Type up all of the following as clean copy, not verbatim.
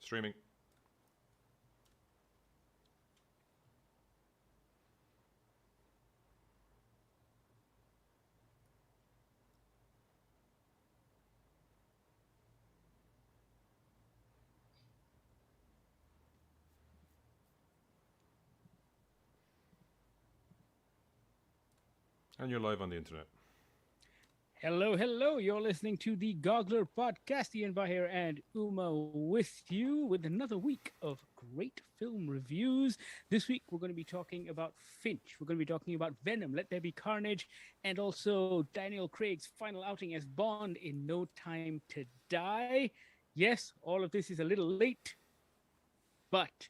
Streaming. And you're live on the internet. Hello, hello. You're listening to the Goggler podcast. Ian Bahir and Uma with you with another week of great film reviews. This week, we're going to be talking about Finch. We're going to be talking about Venom, Let There Be Carnage, and also Daniel Craig's final outing as Bond in No Time to Die. Yes, all of this is a little late, but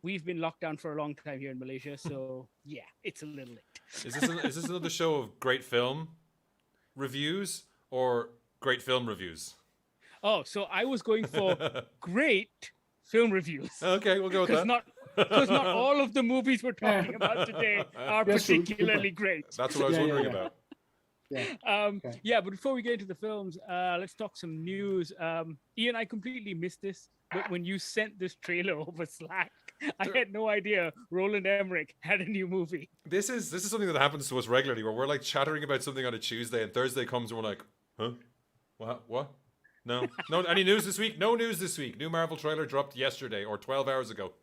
we've been locked down for a long time here in Malaysia, so yeah, it's a little late. Is this another show of great film reviews or great film reviews? Oh, so I was going for great film reviews. Okay, we'll go with that. Because not all of the movies we're talking about today are particularly great. That's what I was wondering about. Yeah, but before we get into the films, let's talk some news. Ian, I completely missed this, but when you sent this trailer over Slack, I had no idea Roland Emmerich had a new movie. This is something that happens to us regularly, where we're like chattering about something on a Tuesday, and Thursday comes and we're like, huh? What? No. Any news this week? No news this week. New Marvel trailer dropped yesterday or 12 hours ago.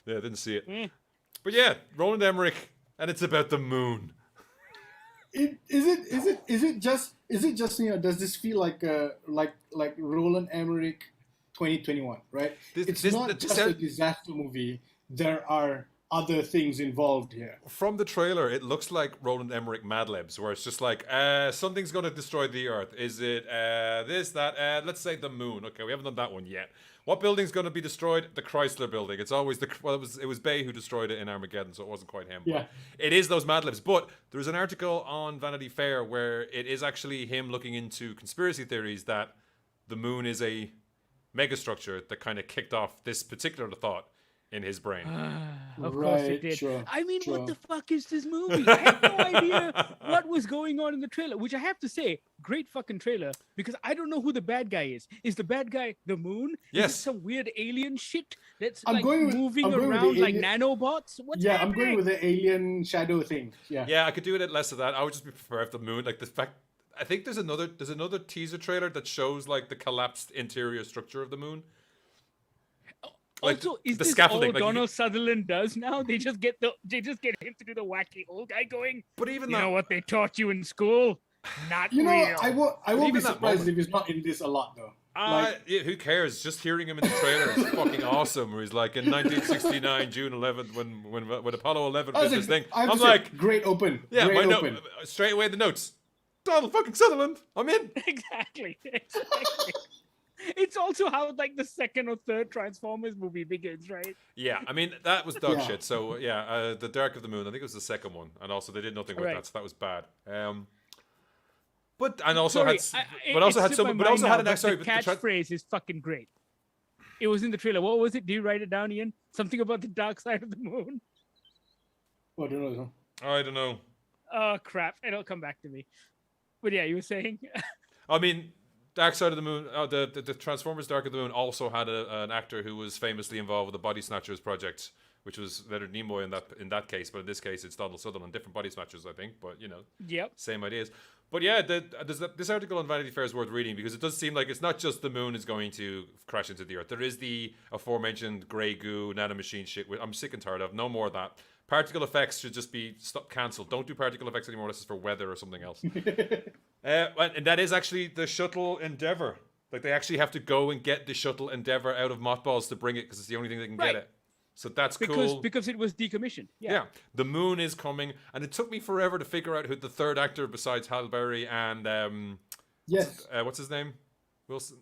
Yeah, I didn't see it. But yeah, Roland Emmerich, and it's about the moon. Is it just does this feel like Roland Emmerich 2021, right? It's not just a disaster movie. There are other things involved here. From the trailer, it looks like Roland Emmerich Mad Libs, where it's just like, something's going to destroy the Earth. Is it this, that? Let's say the moon. Okay, we haven't done that one yet. What building's going to be destroyed? The Chrysler building. It's always it was Bay who destroyed it in Armageddon, so it wasn't quite him. Yeah. But it is those Mad Libs. But there's an article on Vanity Fair where it is actually him looking into conspiracy theories that the moon is a megastructure that kind of kicked off this particular thought in his brain. Of course it did. Sure, I mean, what the fuck is this movie? I had no idea what was going on in the trailer, which I have to say, great fucking trailer, because I don't know who the bad guy is. Is the bad guy the moon? Yes. Is it some weird alien shit that's moving around like nanobots? What's happening? I'm going with the alien shadow thing. Yeah, I could do it at less of that. I would just prefer if the moon, like the fact. I think there's another teaser trailer that shows like the collapsed interior structure of the moon. Like also, is the this scaffolding, all like Donald Sutherland does now? They just get him to do the wacky old guy going. But even you that, know what they taught you in school? Not real. I won't be surprised moment. if he's not in this a lot though. Yeah, who cares? Just hearing him in the trailer is fucking awesome. Where he's like in 1969, June 11th, when Apollo 11 did this thing. I'm like, great open. Yeah, great my open. note straight away the notes. Donald fucking Sutherland, I'm in. Exactly. It's also how like the second or third Transformers movie begins, right? Yeah, I mean that was dog shit. So yeah, the Dark of the Moon. I think it was the second one, and also they did nothing with that, so that was bad. But and also sorry, had also had some, but also had an the catchphrase is fucking great. It was in the trailer. What was it? Do you write it down, Ian? Something about the dark side of the moon. Oh, I don't know. I don't know. Oh crap! It'll come back to me. But yeah, you were saying. I mean, Dark Side of the Moon, the Transformers Dark of the Moon also had an actor who was famously involved with the Body Snatchers project, which was Leonard Nimoy in that case, but in this case it's Donald Sutherland. Different Body Snatchers, I think, but you know, same ideas. But yeah, this article on Vanity Fair is worth reading because it does seem like it's not just the moon is going to crash into the Earth. There is the aforementioned grey goo nanomachine shit. I'm sick and tired of. No more of that. Particle effects should just be cancelled. Don't do particle effects anymore. This is for weather or something else. And that is actually the shuttle Endeavour. Like they actually have to go and get the shuttle Endeavour out of mothballs to bring it because it's the only thing they can get it. So that's cool. Because it was decommissioned. Yeah. The moon is coming. And it took me forever to figure out who the third actor besides Halle Berry and... what's his name? Wilson?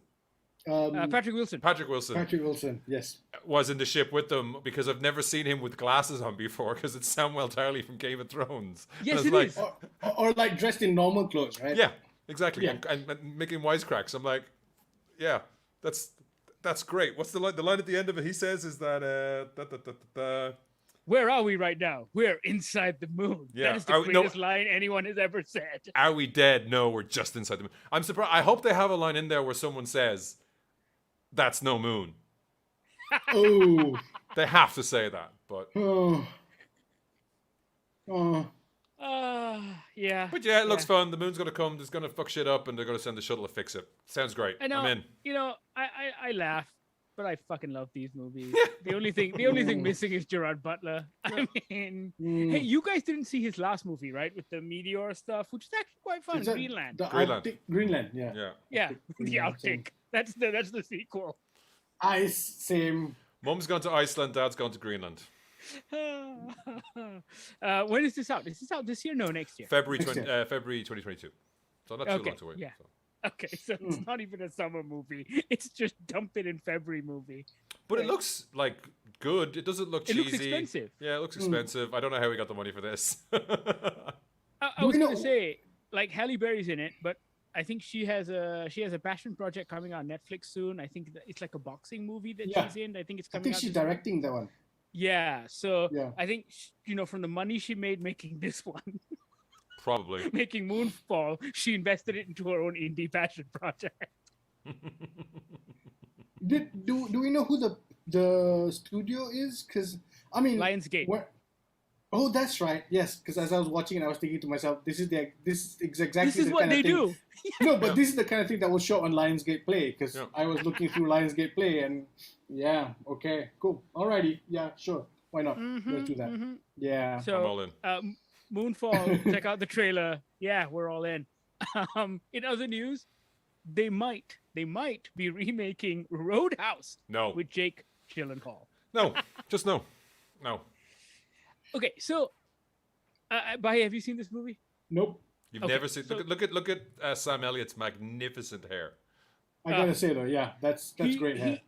Patrick Wilson. Patrick Wilson, yes. Was in the ship with them because I've never seen him with glasses on before because it's Samwell Tarly from Game of Thrones. Yes, it is. Or like dressed in normal clothes, right? Yeah, exactly. Yeah. And making wisecracks. I'm like, yeah, that's great. What's the line? The line at the end of it he says is that... Where are we right now? We're inside the moon. Yeah. That is the greatest line anyone has ever said. Are we dead? No, we're just inside the moon. I'm surprised. I hope they have a line in there where someone says, that's no moon. Oh. They have to say that, but Oh. Oh. Yeah. but yeah, it looks fun. The moon's gonna come. It's gonna fuck shit up, and they're gonna send the shuttle to fix it. Sounds great. I know. I'm in. You know, I laugh, but I fucking love these movies. The only thing missing is Gerard Butler. I mean, hey, you guys didn't see his last movie, right? With the meteor stuff, which is actually quite fun. Greenland. Greenland, yeah. Yeah, the Arctic. That's the sequel. Ice, same. Mum's gone to Iceland. Dad's gone to Greenland. When is this out? Is this out this year? No, next year. February 2022. So not too long to wait. Yeah. So. Okay, so it's not even a summer movie. It's just dump it in February movie. But it looks like good. It doesn't look cheesy. It looks expensive. Yeah, it looks expensive. I don't know how we got the money for this. I was going to say, like, Halle Berry's in it, but I think she has a passion project coming on Netflix soon. I think it's like a boxing movie that she's in. I think it's coming out. I think she's directing that one. Yeah, so I think, from the money she made making this one, probably making Moonfall, she invested it into her own indie passion project. Do we know who the studio is? Because I mean, Lionsgate. Oh, that's right. Yes, because as I was watching it, I was thinking to myself, this is exactly this is what they do. No, but this is the kind of thing that was shot on Lionsgate Play, because I was looking through Lionsgate Play, and okay, cool, alrighty, yeah, sure, why not? Let's do that. Yeah. So, I'm all in. Moonfall, check out the trailer. Yeah, we're all in. In other news, they might be remaking Roadhouse. No. With Jake Gyllenhaal. No, just no. Okay, so, Bahir, have you seen this movie? Nope. You've never seen. So, look at Sam Elliott's magnificent hair. I gotta say though, yeah, that's great hair.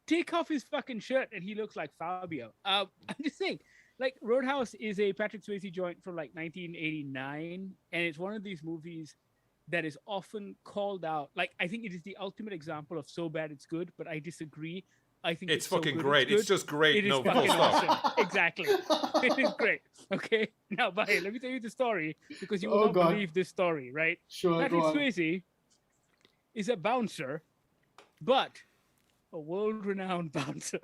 Take off his fucking shirt and he looks like Fabio. I'm just saying, like, Roadhouse is a Patrick Swayze joint from like 1989, and it's one of these movies that is often called out. Like, I think it is the ultimate example of so bad it's good, but I disagree. I think it's fucking so good, great. It's just great. It is full fucking stop. awesome. Exactly. It is great. Okay. Now, Bahir, let me tell you the story, because you will not believe this story, right? Sure. Patrick Swayze is a bouncer, but a world-renowned bouncer.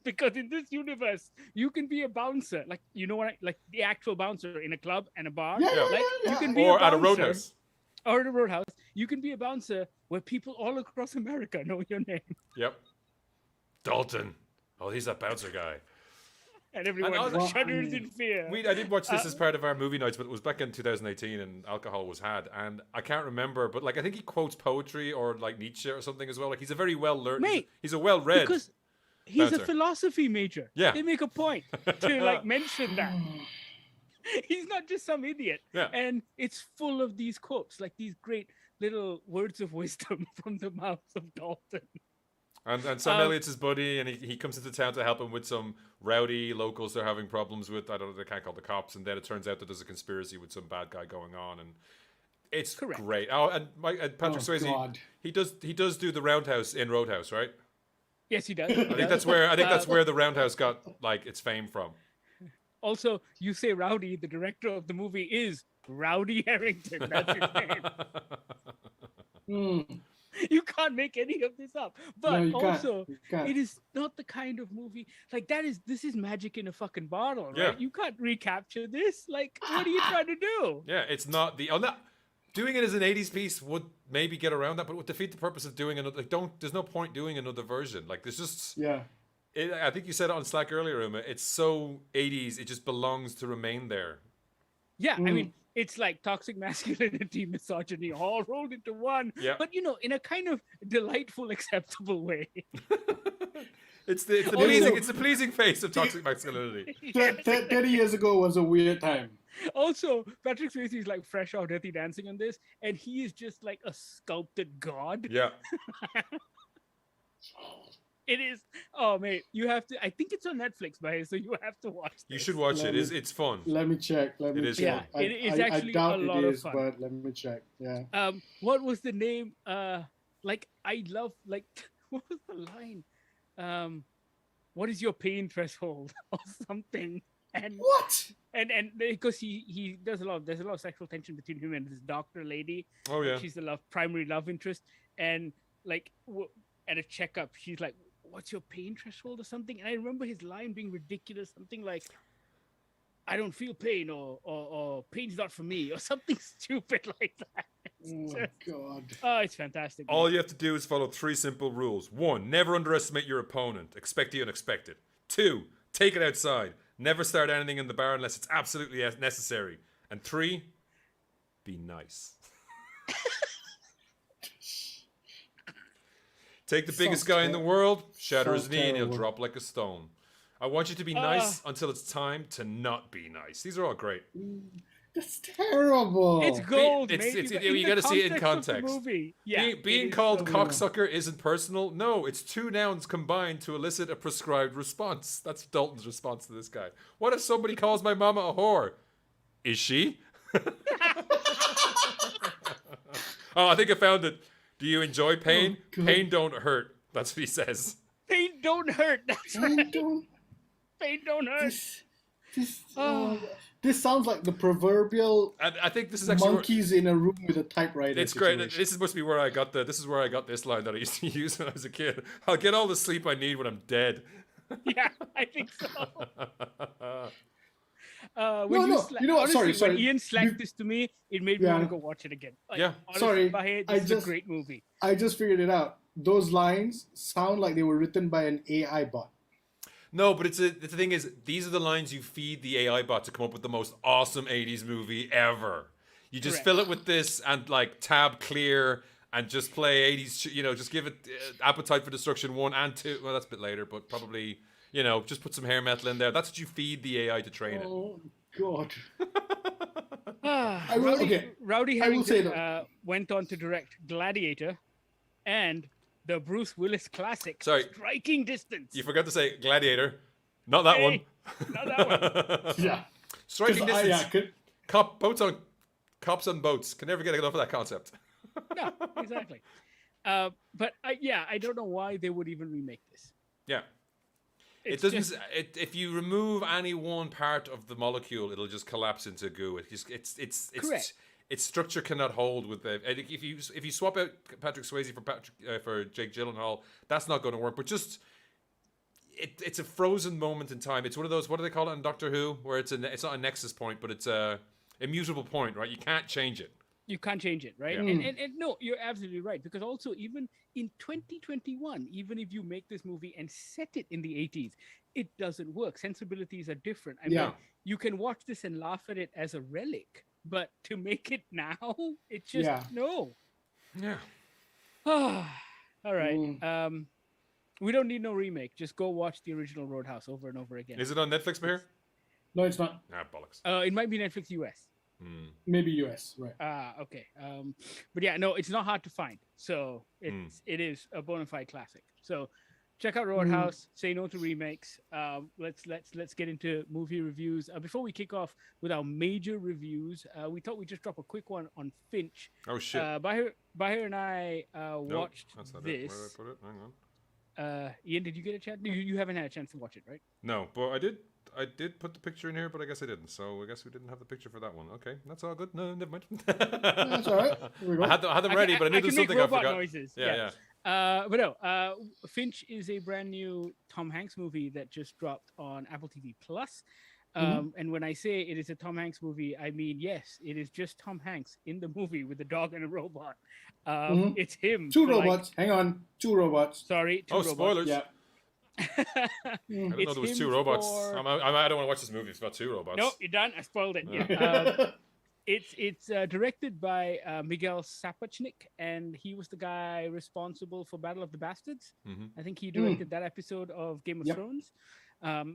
Because in this universe, you can be a bouncer, like, you know what? Like the actual bouncer in a club and a bar. You can be or at a roadhouse. Or at a roadhouse. You can be a bouncer where people all across America know your name. Yep. Dalton. Oh, he's that bouncer guy. And everyone shudders in fear. I did watch this as part of our movie nights, but it was back in 2018 and alcohol was had. And I can't remember, but like I think he quotes poetry or like Nietzsche or something as well. Like he's a very well-learned, he's a well-read because he's bouncer. A philosophy major. Yeah. They make a point to like mention that. He's not just some idiot. Yeah. And it's full of these quotes, like these great little words of wisdom from the mouths of Dalton. And Sam Elliott's his buddy, and he comes into town to help him with some rowdy locals they're having problems with. I don't know, they can't call the cops, and then it turns out that there's a conspiracy with some bad guy going on, and it's great. Oh, and Patrick Swayze, God. he does do the roundhouse in Roadhouse, right? Yes, he does. I think that's where the roundhouse got like its fame from. Also, you say Rowdy, the director of the movie is Rowdy Harrington. That's his name. You can't make any of this up. But also, it is not the kind of movie like this is magic in a fucking bottle, right? Yeah. You can't recapture this. Like, what are you trying to do? Yeah, it's not doing it as an 80s piece would maybe get around that, but would defeat the purpose of doing another. Like, there's no point doing another version. Like, there's just I think you said it on Slack earlier, Uma. It's so 80s, it just belongs to remain there. Yeah, I mean, it's like toxic masculinity, misogyny, all rolled into one. Yeah. But, in a kind of delightful, acceptable way. It's the pleasing face of toxic masculinity. 30 years ago was a weird time. Also, Patrick Swayze is like fresh out Dirty Dancing on this, and he is just like a sculpted god. Yeah. It is. Oh, mate, you have to. I think it's on Netflix, Bahir, so you have to watch this. You should watch it. It's fun. Let me check. It is fun. Yeah, it is actually a lot of fun. But let me check. Yeah. What was the name? Like, I love, like, what was the line? What is your pain threshold or something? And what? And because he does there's a lot of sexual tension between him and this doctor lady. Oh yeah. She's the primary love interest, and like at a checkup, she's like, what's your pain threshold or something? And I remember his line being ridiculous, something like, I don't feel pain, or pain's not for me, or something stupid like that. Oh my God. Oh, it's fantastic. All you have to do is follow 3 simple rules. 1, never underestimate your opponent. Expect the unexpected. 2, take it outside. Never start anything in the bar unless it's absolutely necessary. And 3, be nice. Take the biggest guy in the world, shatter his knee, and he'll drop like a stone. I want you to be nice until it's time to not be nice. These are all great. That's terrible. It's gold. You got to see it in context. Yeah, being called cocksucker isn't personal. No, it's 2 nouns combined to elicit a prescribed response. That's Dalton's response to this guy. What if somebody calls my mama a whore? Is she? Oh, I think I found it. Do you enjoy pain? Oh, pain don't hurt. That's what he says. Pain don't hurt. That's right. Pain don't hurt. This sounds like the proverbial I think this is actually monkeys in a room with a typewriter. It's situation. great. This must be where I got this is where I got this line that I used to use when I was a kid. I'll get all the sleep I need when I'm dead. Yeah, I think so. Sorry. When Ian slacked this to me, it made me want to go watch it again. Yeah. Honestly, Bahir, this is a great movie. I just figured it out. Those lines sound like they were written by an AI bot. No, but the thing is, these are the lines you feed the AI bot to come up with the most awesome 80s movie ever. You just fill it with this and like tab clear and just play 80s, just give it Appetite for Destruction 1 and 2. Well, that's a bit later, but probably, just put some hair metal in there. That's what you feed the AI to train it. Oh, God. Rowdy Harrington went on to direct Gladiator and the Bruce Willis classic, Striking Distance. You forgot to say Gladiator. Not that one. Not that one. Yeah. Striking Distance. Cops on boats. Can never get enough of that concept. No, exactly. But I don't know why they would even remake this. Yeah. It's it doesn't. If you remove any one part of the molecule, it'll just collapse into goo. It's correct. Its structure cannot hold with the. If you swap out Patrick Swayze for Jake Gyllenhaal, that's not going to work. But just it's a frozen moment in time. It's one of those. What do they call it in Doctor Who? Where it's not a nexus point, but it's a immutable point, right? You can't change it. You can't change it, right? Yeah. And no, you're absolutely right. Because also, even in 2021, even if you make this movie and set it in the 80s, it doesn't work. Sensibilities are different. I mean, you can watch this and laugh at it as a relic, but to make it now, it's just no. Yeah. All right. We don't need no remake. Just go watch the original Roadhouse over and over again. Is it on Netflix, Bahir? No, it's not. Ah, bollocks. It might be Netflix US. Maybe US, right? Okay. But yeah, no, it's not hard to find. So it is a bona fide classic. So check out Roadhouse. Say no to remakes. Let's get into movie reviews. Before we kick off with our major reviews, we thought we'd just drop a quick one on Finch. Oh shit! Bahir and I watched that's not this. It. Where did I put it? Hang on. Ian, did you get a chance? You haven't had a chance to watch it, right? No, but I did. I did put the picture in here, but I guess I didn't. So I guess we didn't have the picture for that one. Okay, that's all good. No, never mind. That's all right. I had them ready, but I knew there was something I forgot. Noises. Yeah. But no, Finch is a brand new Tom Hanks movie that just dropped on Apple TV Plus. And when I say it is a Tom Hanks movie, I mean, yes, it is just Tom Hanks in the movie with a dog and a robot. It's him. Two robots. Hang on. Two robots. Sorry. Two robots. Spoilers. Yeah. I didn't know there was 2 robots. I don't want to watch this movie. It's about 2 robots. No, you're done. I spoiled it. It's directed by Miguel Sapochnik, and he was the guy responsible for Battle of the Bastards. I think he directed that episode of Game of Thrones.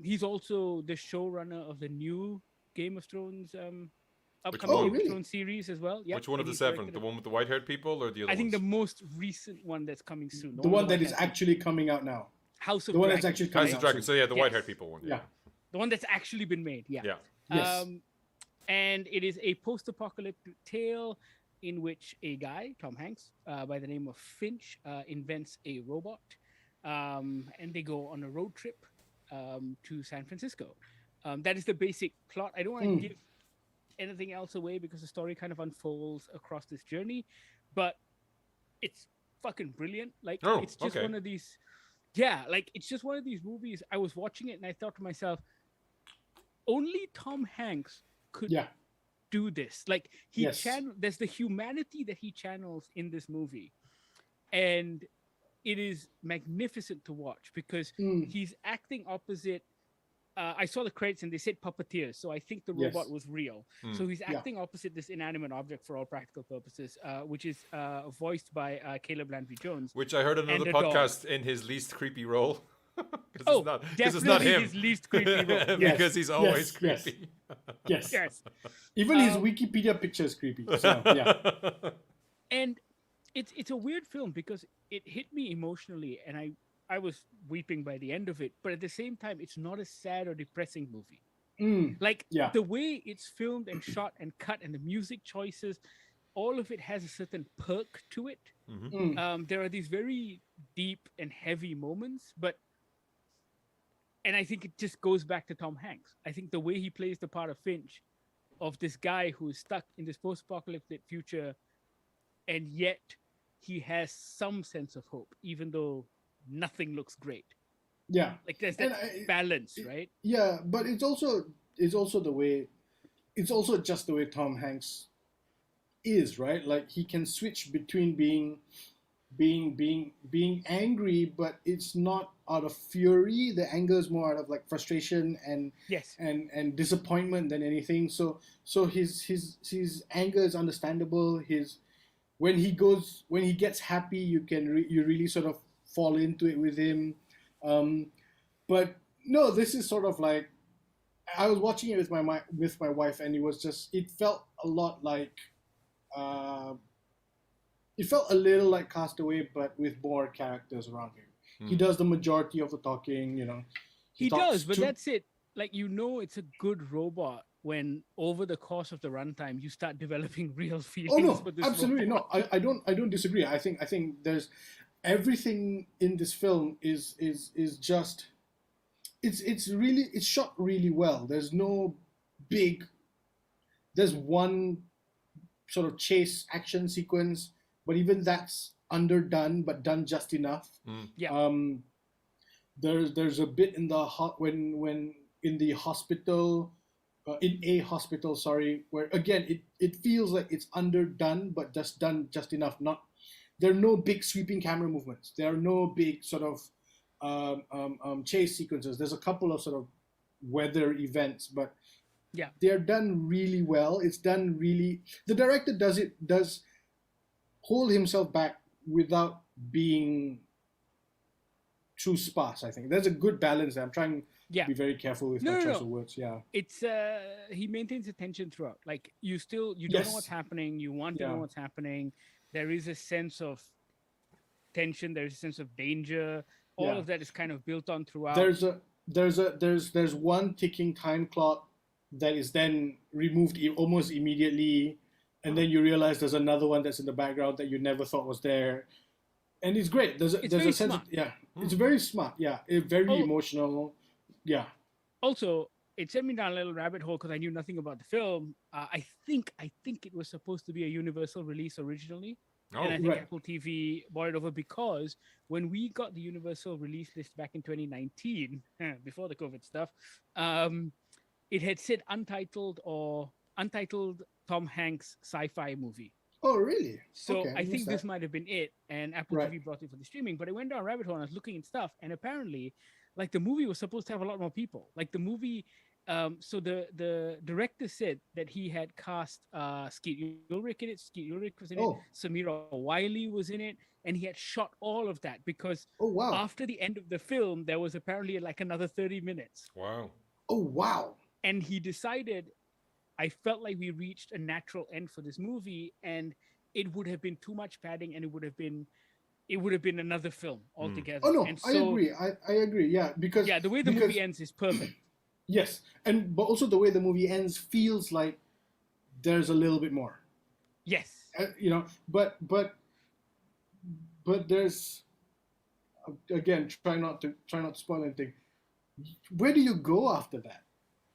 He's also the showrunner of the new Game of Thrones upcoming Game of Thrones series as well. Yep. Which one of the 7? The one with the white-haired people or the other I think ones? the most recent one that's coming soon. The one that is actually coming out now. House of the one Dragons. that's actually coming House of out. Dragons. So yeah, the white-haired people one. Yeah. The one that's actually been made. Yeah. Yes. And it is a post-apocalyptic tale in which a guy, Tom Hanks, by the name of Finch, invents a robot, and they go on a road trip to San Francisco. That is the basic plot. I don't want to give anything else away because the story kind of unfolds across this journey, but it's fucking brilliant. Like it's just one of these Yeah, like it's just one of these movies. I was watching it and I thought to myself, only Tom Hanks could Yeah. do this. Like Yes. there's the humanity that he channels in this movie, and it is magnificent to watch because he's acting opposite. I saw the credits and they said puppeteers, so I think the robot was real. So he's acting opposite this inanimate object for all practical purposes, which is voiced by Caleb Landry Jones. Which I heard another podcast in his least creepy role. Definitely it's not him. his least creepy role. Because he's always creepy. Yes. Yes. Even his Wikipedia picture is creepy. So, yeah. And it's a weird film because it hit me emotionally, and I was weeping by the end of it. But at the same time, it's not a sad or depressing movie. Like the way it's filmed and shot and cut, and the music choices, all of it has a certain perk to it. There are these very deep and heavy moments, and I think it just goes back to Tom Hanks. I think the way he plays the part of Finch, of this guy who is stuck in this post-apocalyptic future, and yet he has some sense of hope, even though nothing looks great. Yeah, like there's that balance, right? Yeah, but it's also the way, it's also just the way Tom Hanks is, right? Like he can switch between being angry, but it's not out of fury. The anger is more out of like frustration and and disappointment than anything. So his anger is understandable. When he gets happy, you really sort of fall into it with him. But no, this is sort of like, I was watching it with my wife, and it felt a lot like, it felt a little like Castaway, but with more characters around him. He does the majority of the talking, you know. He does, but that's it. Like, you know, it's a good robot when over the course of the runtime you start developing real feelings for this absolutely robot. no. I don't disagree. I think there's everything in this film is just, it's shot really well. There's one sort of chase action sequence, but even that's underdone, but done just enough. There's a bit in when in the hospital, in a hospital, where again it feels like it's underdone, but just done just enough. There are no big sweeping camera movements. There are no big sort of chase sequences. There's a couple of sort of weather events, but they're done really well. It's done really. The director does hold himself back without being too sparse. I think there's a good balance there. I'm trying to be very careful with my choice of words. Yeah, it's he maintains attention throughout. Like you don't know what's happening. You want to know what's happening. There is a sense of tension. There's a sense of danger. All of that is kind of built on throughout. There's one ticking time clock that is then removed almost immediately, and then you realize there's another one that's in the background that you never thought was there, and it's great. There's a sense smart. It's very smart. It's very emotional. Also, it sent me down a little rabbit hole because I knew nothing about the film. I think it was supposed to be a Universal release originally. And I think Apple TV bought it over because when we got the Universal release list back in 2019, before the COVID stuff, it had said Untitled Tom Hanks sci-fi movie. Oh, really? So okay, I think this might have been it, and Apple TV brought it for the streaming. But I went down a rabbit hole and I was looking at stuff, and apparently, like the movie was supposed to have a lot more people. Like the movie, so the director said that he had cast Skeet Ulrich in it. Skeet Ulrich was in it. Samira Wiley was in it, and he had shot all of that because after the end of the film, there was apparently like another 30 minutes. Wow. Oh, wow. And he decided, I felt like we reached a natural end for this movie, and it would have been too much padding, and it would have been another film altogether. Oh no, and so, I agree. I agree. Yeah, because the way the movie ends is perfect. Yes, but also the way the movie ends feels like there's a little bit more. Yes. You know, but there's, again, try not to spoil anything. Where do you go after that?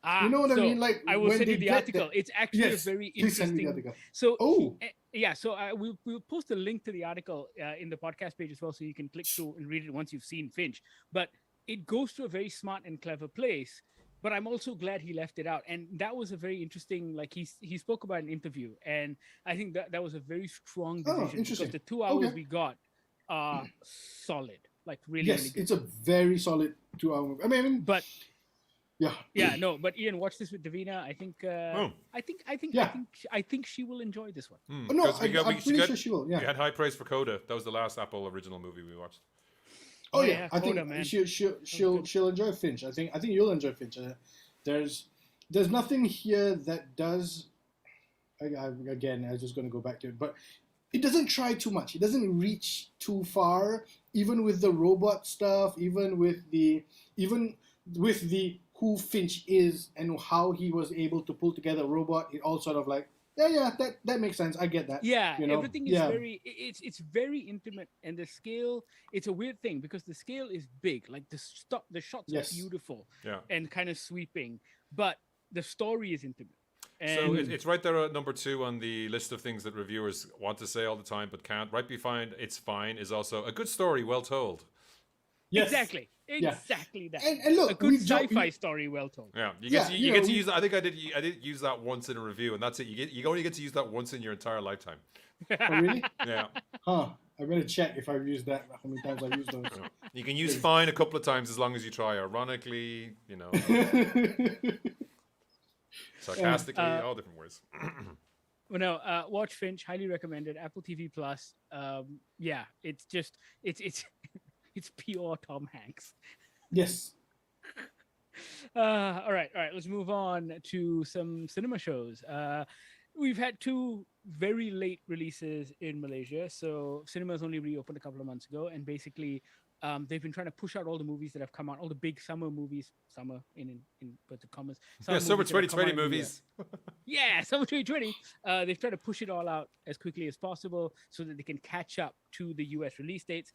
Ah, You know what I so mean? Like I will when send they you the get article. that- It's actually Yes, a very please send me the interesting. article. So Oh, yeah, so we'll post a link to the article in the podcast page as well, so you can click through and read it once you've seen Finch. But it goes to a very smart and clever place. But I'm also glad he left it out, and that was a very interesting. Like he spoke about an interview, and I think that was a very strong Oh, decision because interesting. the 2 hours Okay. we got are solid, like really yes, really good. it's a very solid 2 hour movie. I mean, But yeah, no, but Ian, watch this with Davina. I think Oh. Yeah. I think she will enjoy this one. Oh, no, 'Cause I'm pretty sure she will. We Yeah. had high praise for Coda. That was the last Apple original movie we watched. Oh, Oh, yeah, yeah, I think Coda, man. she'll enjoy Finch. I think you'll enjoy Finch. There's nothing here that does. Again, I was just going to go back to it, but it doesn't try too much. It doesn't reach too far, even with the robot stuff, even with the who Finch is and how he was able to pull together a robot. It all sort of like that makes sense. I get that. Yeah, you know? everything is it's very intimate, and the scale. It's a weird thing because the scale is big. Like the shots Yes. are beautiful Yeah. and kind of sweeping, but the story is intimate. So And it's right there at number 2 on the list of things that reviewers want to say all the time but can't. Right behind It's Fine is also a good story, well told. Yes. exactly that. And look, A good sci-fi story, well told. Yeah, you Yeah, get to use that. I think I did use that once in a review, and that's it. You only get to use that once in your entire lifetime. Oh, really? Yeah, Huh. I better check if I've used that. How many times I've used those? you can use fine a couple of times as long as you try. Ironically, sarcastically, all different words. Well, no, watch Finch. Highly recommended. Apple TV Plus. Yeah, it's just it's it's pure Tom Hanks. Yes. All right. Let's move on to some cinema shows. We've had 2 very late releases in Malaysia. So cinemas only reopened a couple of months ago, and basically, they've been trying to push out all the movies that have come out, all the big summer movies, summer in inverted commas. Yeah, summer movies that have come 2020 out in the year. movies. Yeah, summer 2020. They've tried to push it all out as quickly as possible so that they can catch up to the US release dates.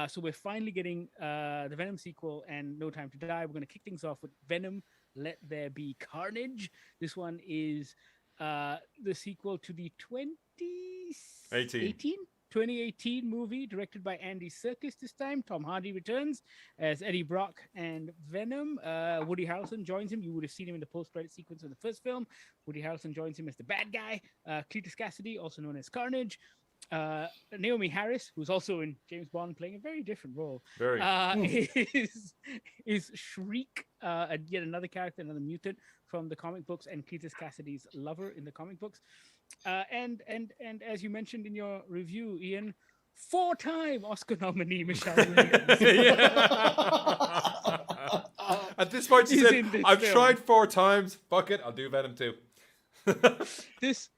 So we're finally getting the Venom sequel and No Time to Die. We're going to kick things off with Venom, Let There Be Carnage. This one is the sequel to the 2018 movie directed by Andy Serkis this time. Tom Hardy returns as Eddie Brock and Venom. Woody Harrelson joins him. You would have seen him in the post-credit sequence of the first film. Woody Harrelson joins him as the bad guy. Cletus Cassidy, also known as Carnage. Naomi Harris, who's also in James Bond playing a very different role, Very. is Shriek, yet another character, another mutant from the comic books, and Cletus Cassidy's lover in the comic books. And as you mentioned in your review, Ian, 4-time Oscar nominee Michelle Williams. At this point, she He's said, in this "I've film. tried 4 times. Fuck it, I'll do Venom too." This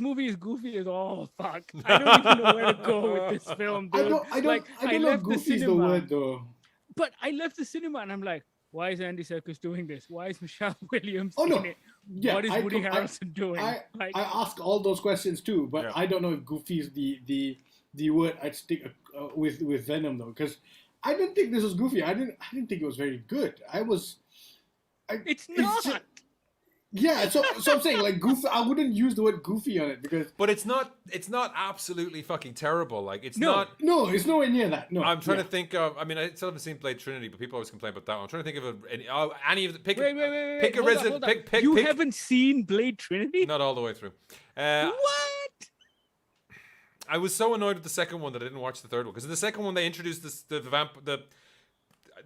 movie is goofy as all fuck. I don't even know where to go with this film, dude. I don't know if goofy is the word though. But I left the cinema and I'm like, why is Andy Serkis doing this? Why is Michelle Williams Oh, no. in it? Yeah, What is Woody Harrelson doing? I Like, ask all those questions too, but Yeah. I don't know if goofy is the word I'd stick with Venom though, because I didn't think this was goofy. I didn't think it was very good. it's not. Yeah, so I'm saying like goofy. I wouldn't use the word goofy on it because But it's not absolutely fucking terrible. Like it's No. not. no, it's nowhere near that. No, I'm trying yeah. to think of. I mean, I still haven't seen Blade Trinity, but people always complain about that one. I'm trying to think of any of the pick. Wait. Pick a Hold on, resident. hold on. Pick. You pick. haven't seen Blade Trinity? Not all the way through. What? I was so annoyed with the second one that I didn't watch the third one because in the second one they introduced the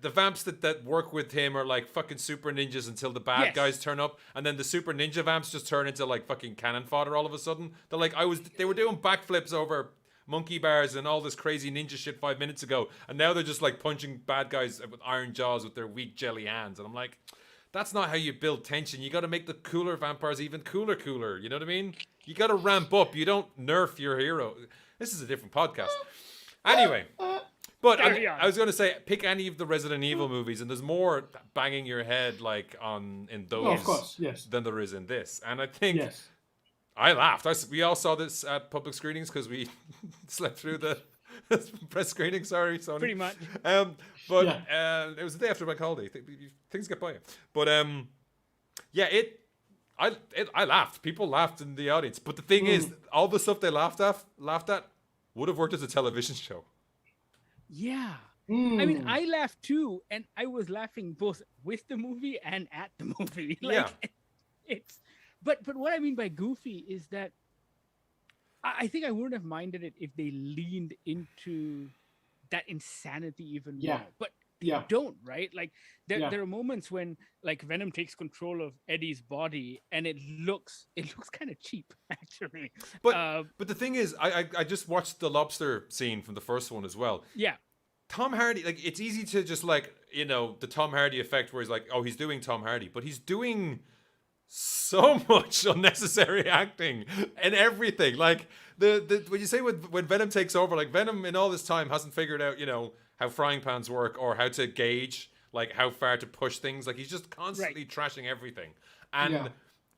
vamps that work with him are like fucking super ninjas until the bad Yes. guys turn up, and then the super ninja vamps just turn into like fucking cannon fodder all of a sudden. They were doing backflips over monkey bars and all this crazy ninja shit 5 minutes ago, and now they're just like punching bad guys with iron jaws with their weak jelly hands, and I'm like, that's not how you build tension. You got to make the cooler vampires even cooler. You know what I mean? You got to ramp up. You don't nerf your hero. This is a different podcast. Anyway. But Carry on. I was going to say, pick any of the Resident Evil movies, and there's more banging your head like in those Oh, of course, yes. than there is in this. And I think Yes. I laughed. We all saw this at public screenings because we slept through the Press screening, sorry, Sony. Pretty much. But it was the day after my holiday. Things get by you. But I laughed. People laughed in the audience. But the thing is, all the stuff they laughed at would have worked as a television show. Yeah. I mean, I laughed too, and I was laughing both with the movie and at the movie. But what I mean by goofy is that I think I wouldn't have minded it if they leaned into that insanity even more. But they don't, right? Like there are moments when like Venom takes control of Eddie's body, and it looks kind of cheap, actually. But the thing is, I just watched the lobster scene from the first one as well. Yeah. Tom Hardy, like, it's easy to just, like, you know, the Tom Hardy effect where he's like, oh, he's doing Tom Hardy, but he's doing so much unnecessary acting and everything. Like, the when you say when Venom takes over, like, Venom in all this time hasn't figured out, you know, how frying pans work or how to gauge, like, how far to push things. Like, he's just constantly trashing everything. And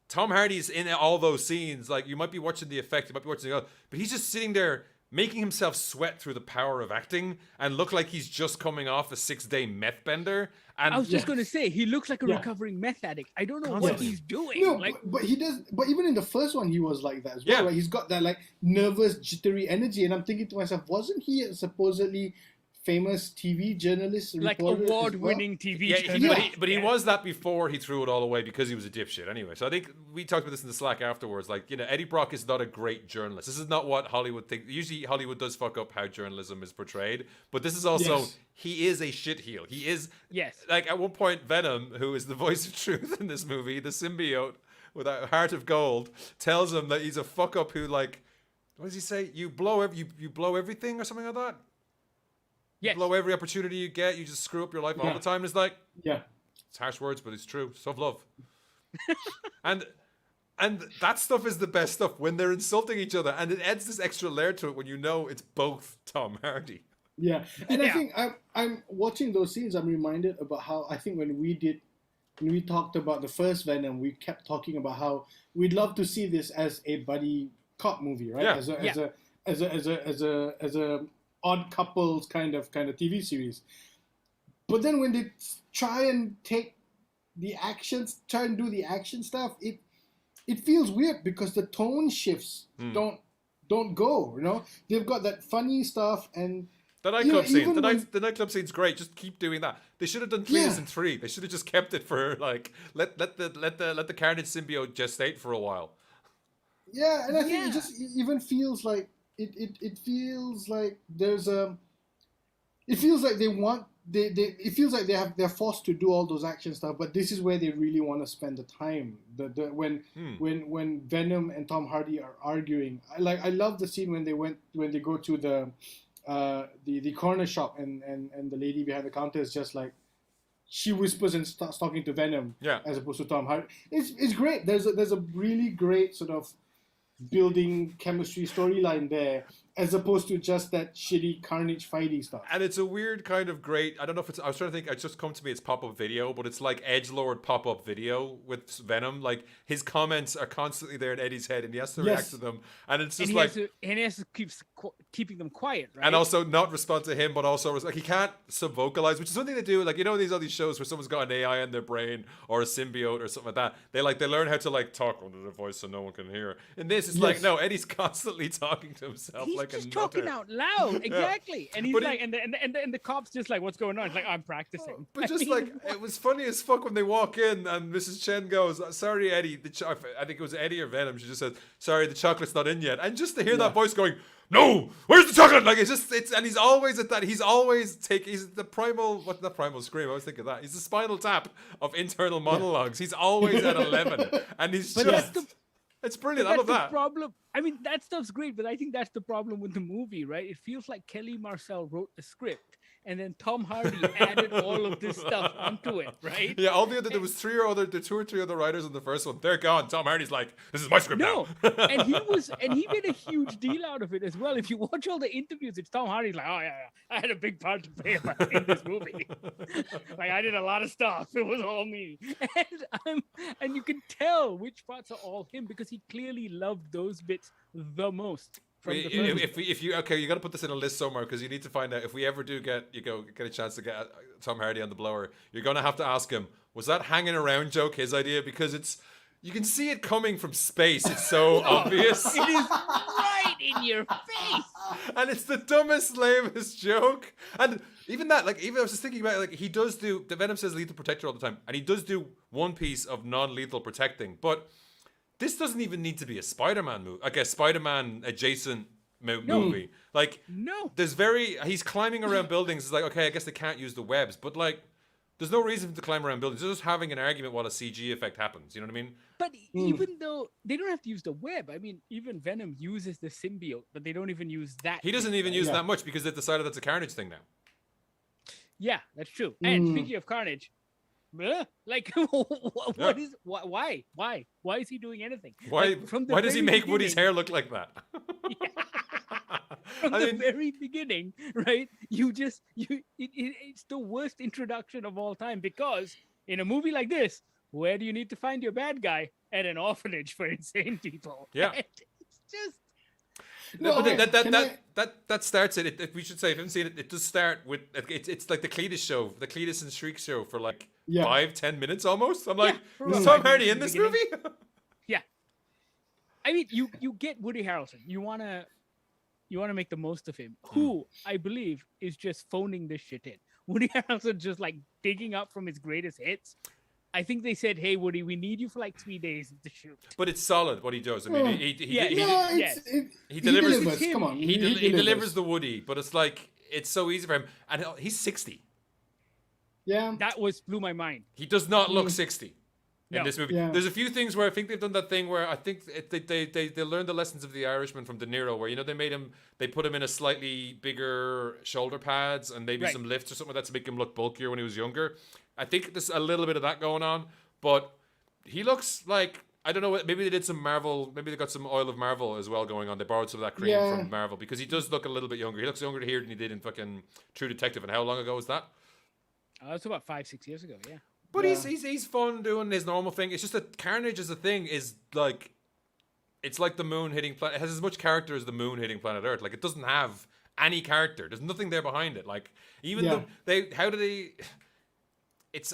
Tom Hardy's in all those scenes. Like, you might be watching the effect, you might be watching the other, but he's just sitting there making himself sweat through the power of acting and look like he's just coming off a 6-day meth bender. And I was just going to say, he looks like a recovering meth addict. I don't know what he's doing. No, like, but he does. But even in the first one, he was like that as well. Right? He's got that like nervous, jittery energy. And I'm thinking to myself, wasn't he supposedly famous TV journalist, like award-winning TV journalist? But he was that before he threw it all away because he was a dipshit anyway. So I think we talked about this in the Slack afterwards. Like, you know, Eddie Brock is not a great journalist. This is not what Hollywood thinks. Usually Hollywood does fuck up how journalism is portrayed, but this is also he is a shitheel. He is like at one point Venom, who is the voice of truth in this movie, the symbiote with a heart of gold, tells him that he's a fuck up who, like, what does he say? You blow everything or something like that. You blow every opportunity you get. You just screw up your life all the time. And it's like, it's harsh words, but it's true. Self love. and that stuff is the best stuff when they're insulting each other, and it adds this extra layer to it when you know it's both Tom Hardy. Yeah, and I think I'm watching those scenes. I'm reminded about how I think when we talked about the first Venom, we kept talking about how we'd love to see this as a buddy cop movie, right? As a odd couples kind of TV series. But then when they try and do the action stuff, it feels weird because the tone shifts don't go, you know? They've got that funny stuff and the nightclub scene. The nightclub scene's great. Just keep doing that. They should have done Cletus in 3. They should have just kept it for like let the Carnage symbiote gestate for a while. Yeah, and I think it just even feels like it feels like there's it feels like it feels like they're forced to do all those action stuff, but this is where they really want to spend the time. When Venom and Tom Hardy are arguing, I love the scene when they go to the corner shop and the lady behind the counter is just like, she whispers and starts talking to Venom as opposed to Tom Hardy. It's great. There's a really great sort of building chemistry storyline there, as opposed to just that shitty Carnage fighting stuff. And it's a weird kind of great, I don't know if it's, I was trying to think, it's just come to me, it's pop-up video, but it's like edgelord pop-up video with Venom. Like, his comments are constantly there in Eddie's head, and he has to react to them. And it's just he has to keep keeping them quiet, right? And also not respond to him, but also, like, he can't sub-vocalize, which is something they do. Like, you know, all these shows where someone's got an AI in their brain, or a symbiote, or something like that. They learn how to, like, talk under their voice so no one can hear. In this, it's like, no, Eddie's constantly talking to himself. He's like just a talking out loud, exactly. And he's like, and the cop's just like, what's going on? He's like, I'm practicing. But it was funny as fuck when they walk in and Mrs. Chen goes, sorry, Eddie. I think it was Eddie or Venom. She just said, sorry, the chocolate's not in yet. And just to hear that voice going, no, where's the chocolate? Like, and he's always at that. He's the primal, what's that primal scream? I always think of that. He's the Spinal Tap of internal monologues. He's always at 11. And he's it's brilliant. I love that. Problem. I mean, that stuff's great, but I think that's the problem with the movie, right? It feels like Kelly Marcel wrote the script, and then Tom Hardy added all of this stuff onto it, right? Yeah, there was two or three other writers in the first one. They're gone. Tom Hardy's like, this is my script now. and he made a huge deal out of it as well. If you watch all the interviews, it's Tom Hardy's like, oh yeah, I had a big part to play in this movie. Like, I did a lot of stuff. It was all me. And you can tell which parts are all him because he clearly loved those bits the most. If you okay, you got to put this in a list somewhere because you need to find out if we ever do get a chance to get Tom Hardy on the blower. You're gonna have to ask him, was that hanging around joke his idea? Because you can see it coming from space. It's so obvious. It is right in your face. And it's the dumbest, lamest joke. And even that, like, even I was just thinking about it, like, he does do, the Venom says lethal protector all the time, and he does do one piece of non-lethal protecting, but this doesn't even need to be a Spider-Man movie, like a Spider-Man adjacent movie. Like, he's climbing around buildings. It's like, okay, I guess they can't use the webs, but like, there's no reason to climb around buildings. They're just having an argument while a CG effect happens. You know what I mean? But even though they don't have to use the web, I mean, even Venom uses the symbiote, but they don't even use that. He doesn't even use that much because they've decided that's a Carnage thing now. Yeah, that's true. And speaking of Carnage, like, why is he doing anything? Why does he make Woody's hair look like that? From the very beginning, right? It's the worst introduction of all time because in a movie like this, where do you need to find your bad guy? At an orphanage for insane people. Yeah. And it's just... That starts it. We should say, if you haven't seen it, it does start with it's like the Cletus show, the Cletus and Shriek show for like 5-10 minutes almost. I'm like, is Tom Hardy in this movie? Yeah. I mean, you get Woody Harrelson. You wanna make the most of him, who I believe is just phoning this shit in. Woody Harrelson just like digging up from his greatest hits. I think they said, "Hey, Woody, we need you for like 3 days to shoot." But it's solid what he does. I mean, he delivers. Come on, he delivers the Woody, but it's like it's so easy for him, and he's 60. Yeah, that blew my mind. He does not look 60 in this movie. Yeah. There's a few things where I think they've done that thing where I think they learned the lessons of the Irishman from De Niro, where they put him in a slightly bigger shoulder pads and maybe some lifts or something like that to make him look bulkier when he was younger. I think there's a little bit of that going on, but he looks like, I don't know, maybe they did some Marvel, maybe they got some oil of Marvel as well going on. They borrowed some of that cream from Marvel because he does look a little bit younger. He looks younger here than he did in fucking True Detective. And how long ago was that? That's about 5-6 years ago, yeah. But he's fun doing his normal thing. It's just that Carnage as a thing is like, it's like the moon hitting planet. It has as much character as the moon hitting planet Earth. Like, it doesn't have any character. There's nothing there behind it. Like, even I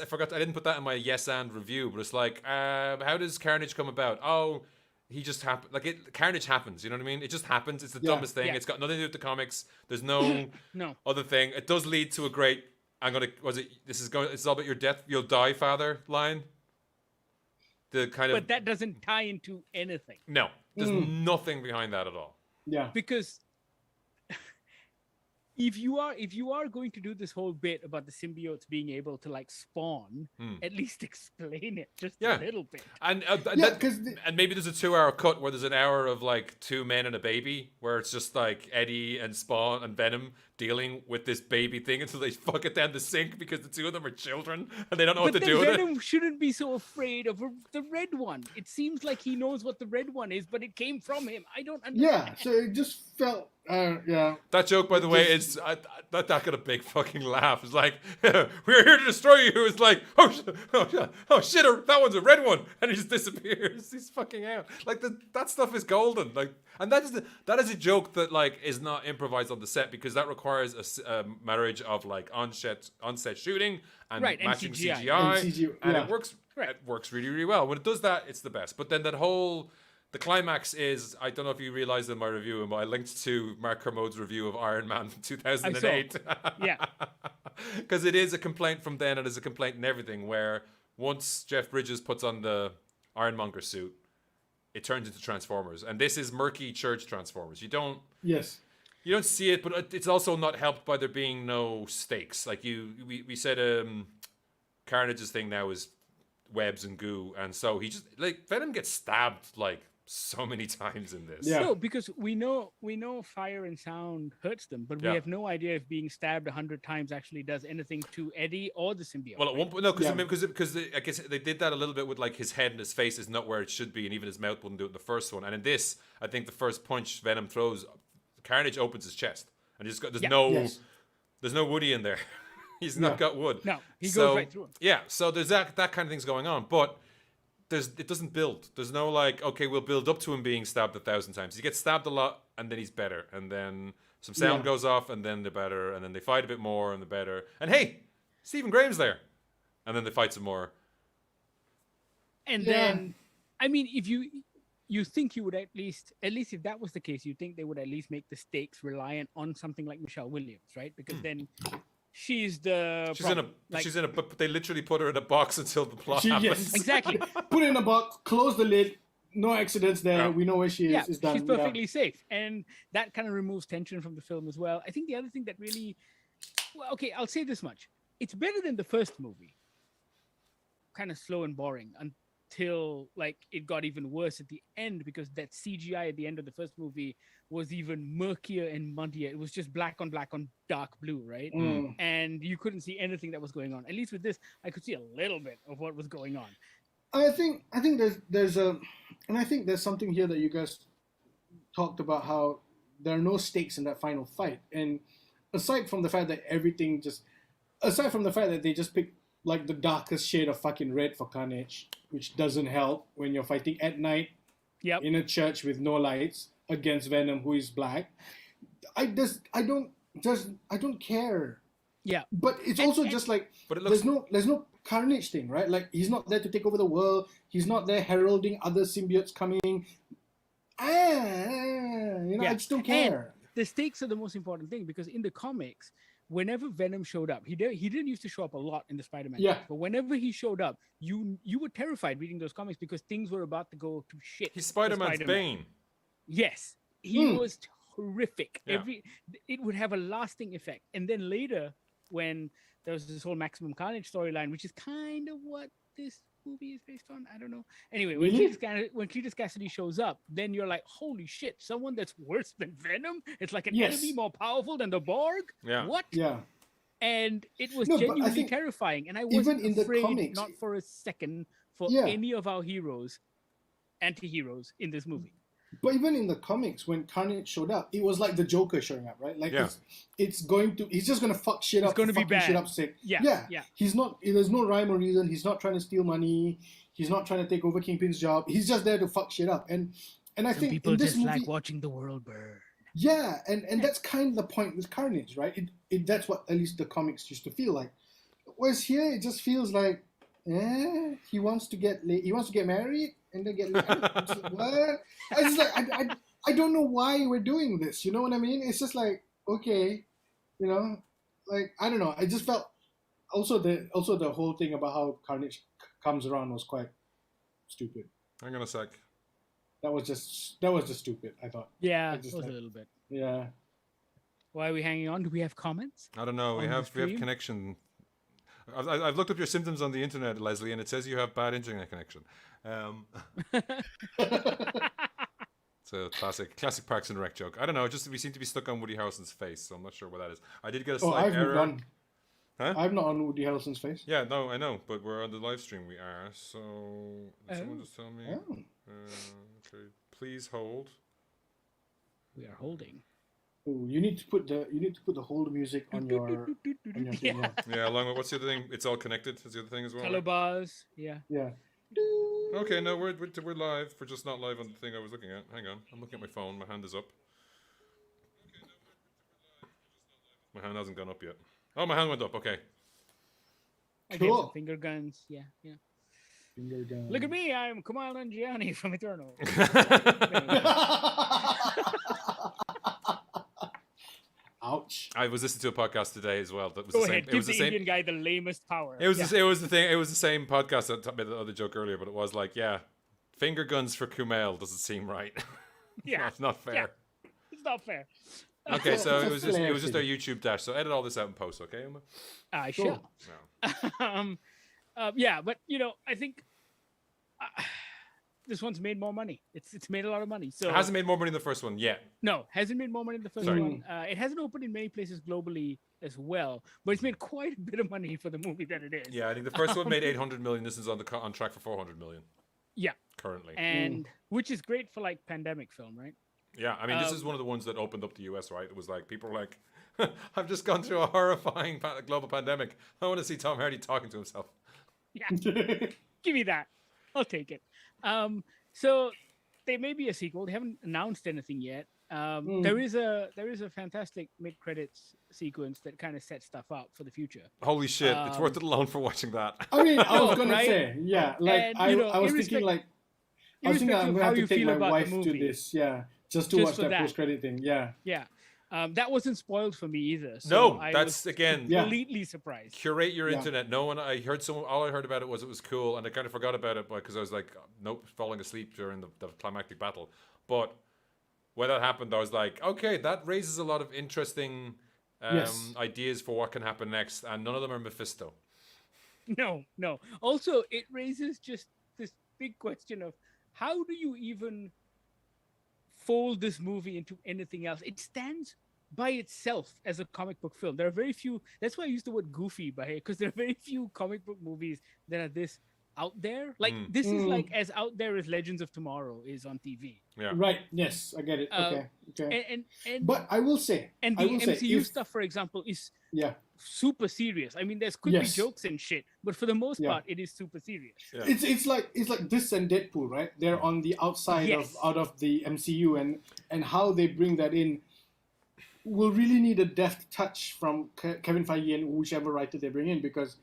forgot. I didn't put that in my yes and review, but it's like, how does Carnage come about? Oh, he just happened. Like, Carnage happens. You know what I mean? It just happens. It's the dumbest thing. Yeah. It's got nothing to do with the comics. There's no other thing. It does lead to a great. This is all about your death. You'll die, father line. But that doesn't tie into anything. No, there's nothing behind that at all. Yeah, because. If you are going to do this whole bit about the symbiotes being able to like spawn, at least explain it just a little bit. And maybe there's a 2-hour cut where there's an hour of like 2 men and a baby, where it's just like Eddie and Spawn and Venom dealing with this baby thing until they fuck it down the sink because the two of them are children and they don't know what to do with it. Venom shouldn't be so afraid of the red one. It seems like he knows what the red one is, but it came from him. I don't understand. Yeah, so it just felt. That joke, by the way, is that got a big fucking laugh. It's like, we're here to destroy you. It's like, oh shit, that one's a red one, and he just disappears. He's fucking out. Like that stuff is golden. Like, and that is a joke that like is not improvised on the set because that requires a marriage of like on-set shooting and matching CGI. And it works. It works really, really well. When it does that, it's the best. But then the climax is, I don't know if you realized in my review, I linked to Mark Kermode's review of Iron Man from 2008. Yeah. Because it is a complaint from then, and it's a complaint in everything, where once Jeff Bridges puts on the Ironmonger suit, it turns into Transformers. And this is murky church Transformers. You don't see it, but it's also not helped by there being no stakes. Like we said, Carnage's thing now is webs and goo, and so he just, like, Venom gets stabbed like so many times in this. No, because we know fire and sound hurts them, but we have no idea if being stabbed 100 times actually does anything to Eddie or the symbiote. Well, at one point, no, because I guess they did that a little bit with like his head and his face is not where it should be, and even his mouth wouldn't do it in the first one. And in this, I think the first punch Venom throws, Carnage opens his chest, and there's no Woody in there. He's not got wood. No, he goes right through him. Yeah, so there's that kind of thing's going on, but it doesn't build. There's no like, okay, we'll build up to him being stabbed 1,000 times. He gets stabbed a lot, and then he's better, and then some sound goes off, and then they're better, and then they fight a bit more, and they're better. And hey, Stephen Graham's there, and then they fight some more. And then, I mean, if you think you would at least if that was the case, you think they would at least make the stakes reliant on something like Michelle Williams, right? Because then she's in a but they literally put her in a box until the plot happens. Yes. Exactly. Put her in a box, close the lid, no accidents there. Yeah. We know where she is. It's done. She's perfectly safe, and that kind of removes tension from the film as well. I think the other thing that really, well, okay, I'll say this much: it's better than the first movie. Kind of slow and boring until like it got even worse at the end, because that CGI at the end of the first movie was even murkier and muddier. It was just black on dark blue, right? And you couldn't see anything that was going on. At least with this, I could see a little bit of what was going on. I think there's something here that you guys talked about, how there are no stakes in that final fight. And aside from the fact that they just picked like the darkest shade of fucking red for Carnage, which doesn't help when you're fighting at night in a church with no lights against Venom, who is black. I don't care. Yeah. But it's also just like there's no Carnage thing, right? Like, he's not there to take over the world. He's not there heralding other symbiotes coming. I just don't care. And the stakes are the most important thing, because in the comics, whenever Venom showed up, he didn't used to show up a lot in the Spider-Man comics, but whenever he showed up, you were terrified reading those comics because things were about to go to shit. He's Spider-Man's Bane. Yes, he was horrific. Yeah. It would have a lasting effect. And then later, when there was this whole Maximum Carnage storyline, which is kind of what this movie is based on. I don't know. Anyway, when Cletus Cassidy shows up, then you're like, holy shit, someone that's worse than Venom? It's like an enemy more powerful than the Borg? Yeah. What? Yeah. And it was genuinely terrifying. And I wasn't in afraid, the comics, not for a second, for any of our heroes, anti-heroes in this movie. But even in the comics, when Carnage showed up, it was like the Joker showing up, right? Like he's just gonna fuck shit up. It's gonna be bad. Shit up sick. Yeah. He's not. There's no rhyme or reason. He's not trying to steal money. He's not trying to take over Kingpin's job. He's just there to fuck shit up. And I think people in this just movie, like watching the world burn. Yeah, and that's kind of the point with Carnage, right? That's what at least the comics used to feel like. Whereas here, it just feels like, he wants to get married and then get what? I just like I don't know why we're doing this. You know what I mean? It's just like, okay, like I don't know. I just felt also the whole thing about how Carnage comes around was quite stupid. Hang on a sec. That was just stupid, I thought. Yeah, it was a little bit. Yeah. Why are we hanging on? Do we have comments? I don't know. We have connection. I've looked up your symptoms on the internet, Leslie, and it says you have bad internet connection. It's a classic Parks and Rec joke. I don't know. We seem to be stuck on Woody Harrelson's face, so I'm not sure what that is. I did get a slight error. I'm not on Woody Harrelson's face. Yeah, no, I know, but we're on the live stream. We are. So someone just tell me. Okay, please hold. We are holding. Ooh, you need to put the hold music on your thing. Yeah, along with what's the other thing? It's all connected. Is the other thing as well? Color bars. Yeah. Yeah. Okay, no, we're live. We're just not live on the thing I was looking at. Hang on, I'm looking at my phone. My hand is up. My hand hasn't gone up yet. Oh, my hand went up. Okay. Cool. Finger guns. Yeah. Finger guns. Look at me. I'm Kumail Nanjiani from Eternal. Ouch. I was listening to a podcast today as well. That was Go the same. ahead. Give the Indian guy the lamest power. It was the same podcast that made the other joke earlier, but it was like, finger guns for Kumail doesn't seem right. Yeah, it's not fair. Yeah. It's not fair. Okay, so it was just our YouTube dash. So edit all this out and post, okay, Uma? I shall. No. Yeah, but I think this one's made more money. It's made a lot of money. So it hasn't made more money than the first one yet. No, hasn't made more money than the first one. It hasn't opened in many places globally as well, but it's made quite a bit of money for the movie that it is. Yeah, I think the first one made 800 million. This is on track for 400 million. Yeah, currently, and which is great for like pandemic film, right? Yeah, I mean, this is one of the ones that opened up the US, right? It was like people were like, "I've just gone through a horrifying global pandemic. I want to see Tom Hardy talking to himself." Yeah, give me that. I'll take it. So there may be a sequel. They haven't announced anything yet. There is a fantastic mid credits sequence that kind of sets stuff up for the future. Holy shit! It's worth it alone for watching that. I mean, I was No, gonna right? say, yeah, like And, I was thinking like. I was thinking I'm irrespective of gonna how have to you take feel my about wife the to movie. this, yeah, just to Just watch for that that. post-credit thing, yeah. Yeah. That wasn't spoiled for me either. So No, I that's was again. Yeah. completely surprised. Curate your Yeah. internet. No one. I heard someone. All I heard about it was cool, and I kind of forgot about it because I was like, nope, falling asleep during the climactic battle. But when that happened, I was like, okay, that raises a lot of interesting Yes. ideas for what can happen next, and none of them are Mephisto. No. Also, it raises just this big question of how do you even fold this movie into anything else? It stands by itself as a comic book film. There are very few. That's why I use the word goofy, Bahir, because there are very few comic book movies that are this out there. Like this is like as out there as Legends of Tomorrow is on TV. Yeah. Right. Yes, I get it. Okay. And But I will say, and the MCU stuff, for example, is yeah, super serious. I mean, there's could be Yes. jokes and shit, but for the most Yeah. part, it is super serious. Yeah. it's like this and Deadpool, right? They're on the outside Yes. of out of the MCU, and how they bring that in will really need a deft touch from Kevin Feige and whichever writer they bring in, because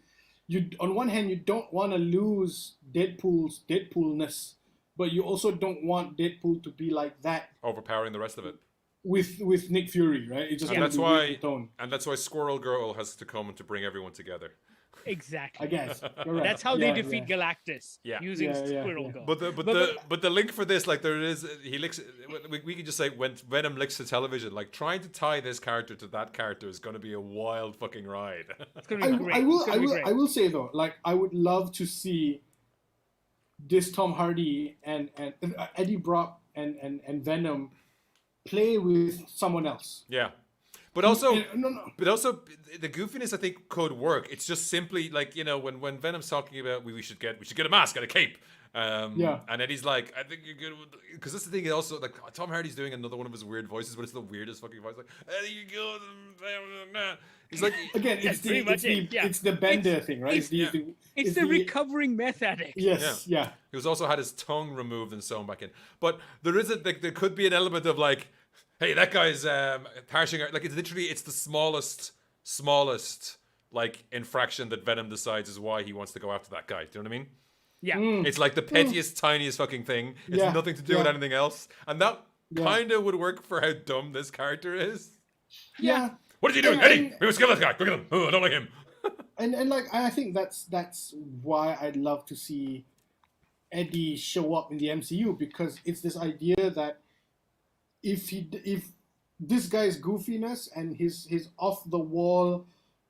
you, on one hand, you don't want to lose Deadpool's Deadpoolness, but you also don't want Deadpool to be like that Overpowering the rest of it. with Nick Fury, right? It just And gonna that's be why- weird tone, And that's why Squirrel Girl has to come to bring everyone together. Exactly. I guess. You're right. That's how they defeat Galactus. Yeah. Using Yeah. Squirrel Girl. But the link for this, like there is, he licks. We can just say when Venom licks the television, like trying to tie this character to that character is going to be a wild fucking ride. It's gonna be great. I will say though, like I would love to see this Tom Hardy and Eddie Brock and Venom play with someone else. Yeah, but also, No. but also the goofiness I think could work. It's just simply like when Venom's talking about we should get a mask and a cape. Yeah. And Eddie's like, I think you're good because that's the thing. Also, like Tom Hardy's doing another one of his weird voices, but it's the weirdest fucking voice. Like, I think you're good. He's like, Again, That's pretty much it, yeah. it's the Bender thing, right? It's the recovering meth addict. Yes, yeah. He was also had his tongue removed and sewn back in. But there is there could be an element of like, hey, that guy's parching out. Like it's the smallest like infraction that Venom decides is why he wants to go after that guy. Do you know what I mean? Yeah. It's like the pettiest, tiniest fucking thing. It's Yeah, nothing to do with yeah. anything else. And that kind of would work for how dumb this character is. Yeah. What is he doing? Eddie, we must kill this guy. Look at him. Oh, I don't like him. And like I think that's why I'd love to see Eddie show up in the MCU, because it's this idea that if this guy's goofiness and his off the wall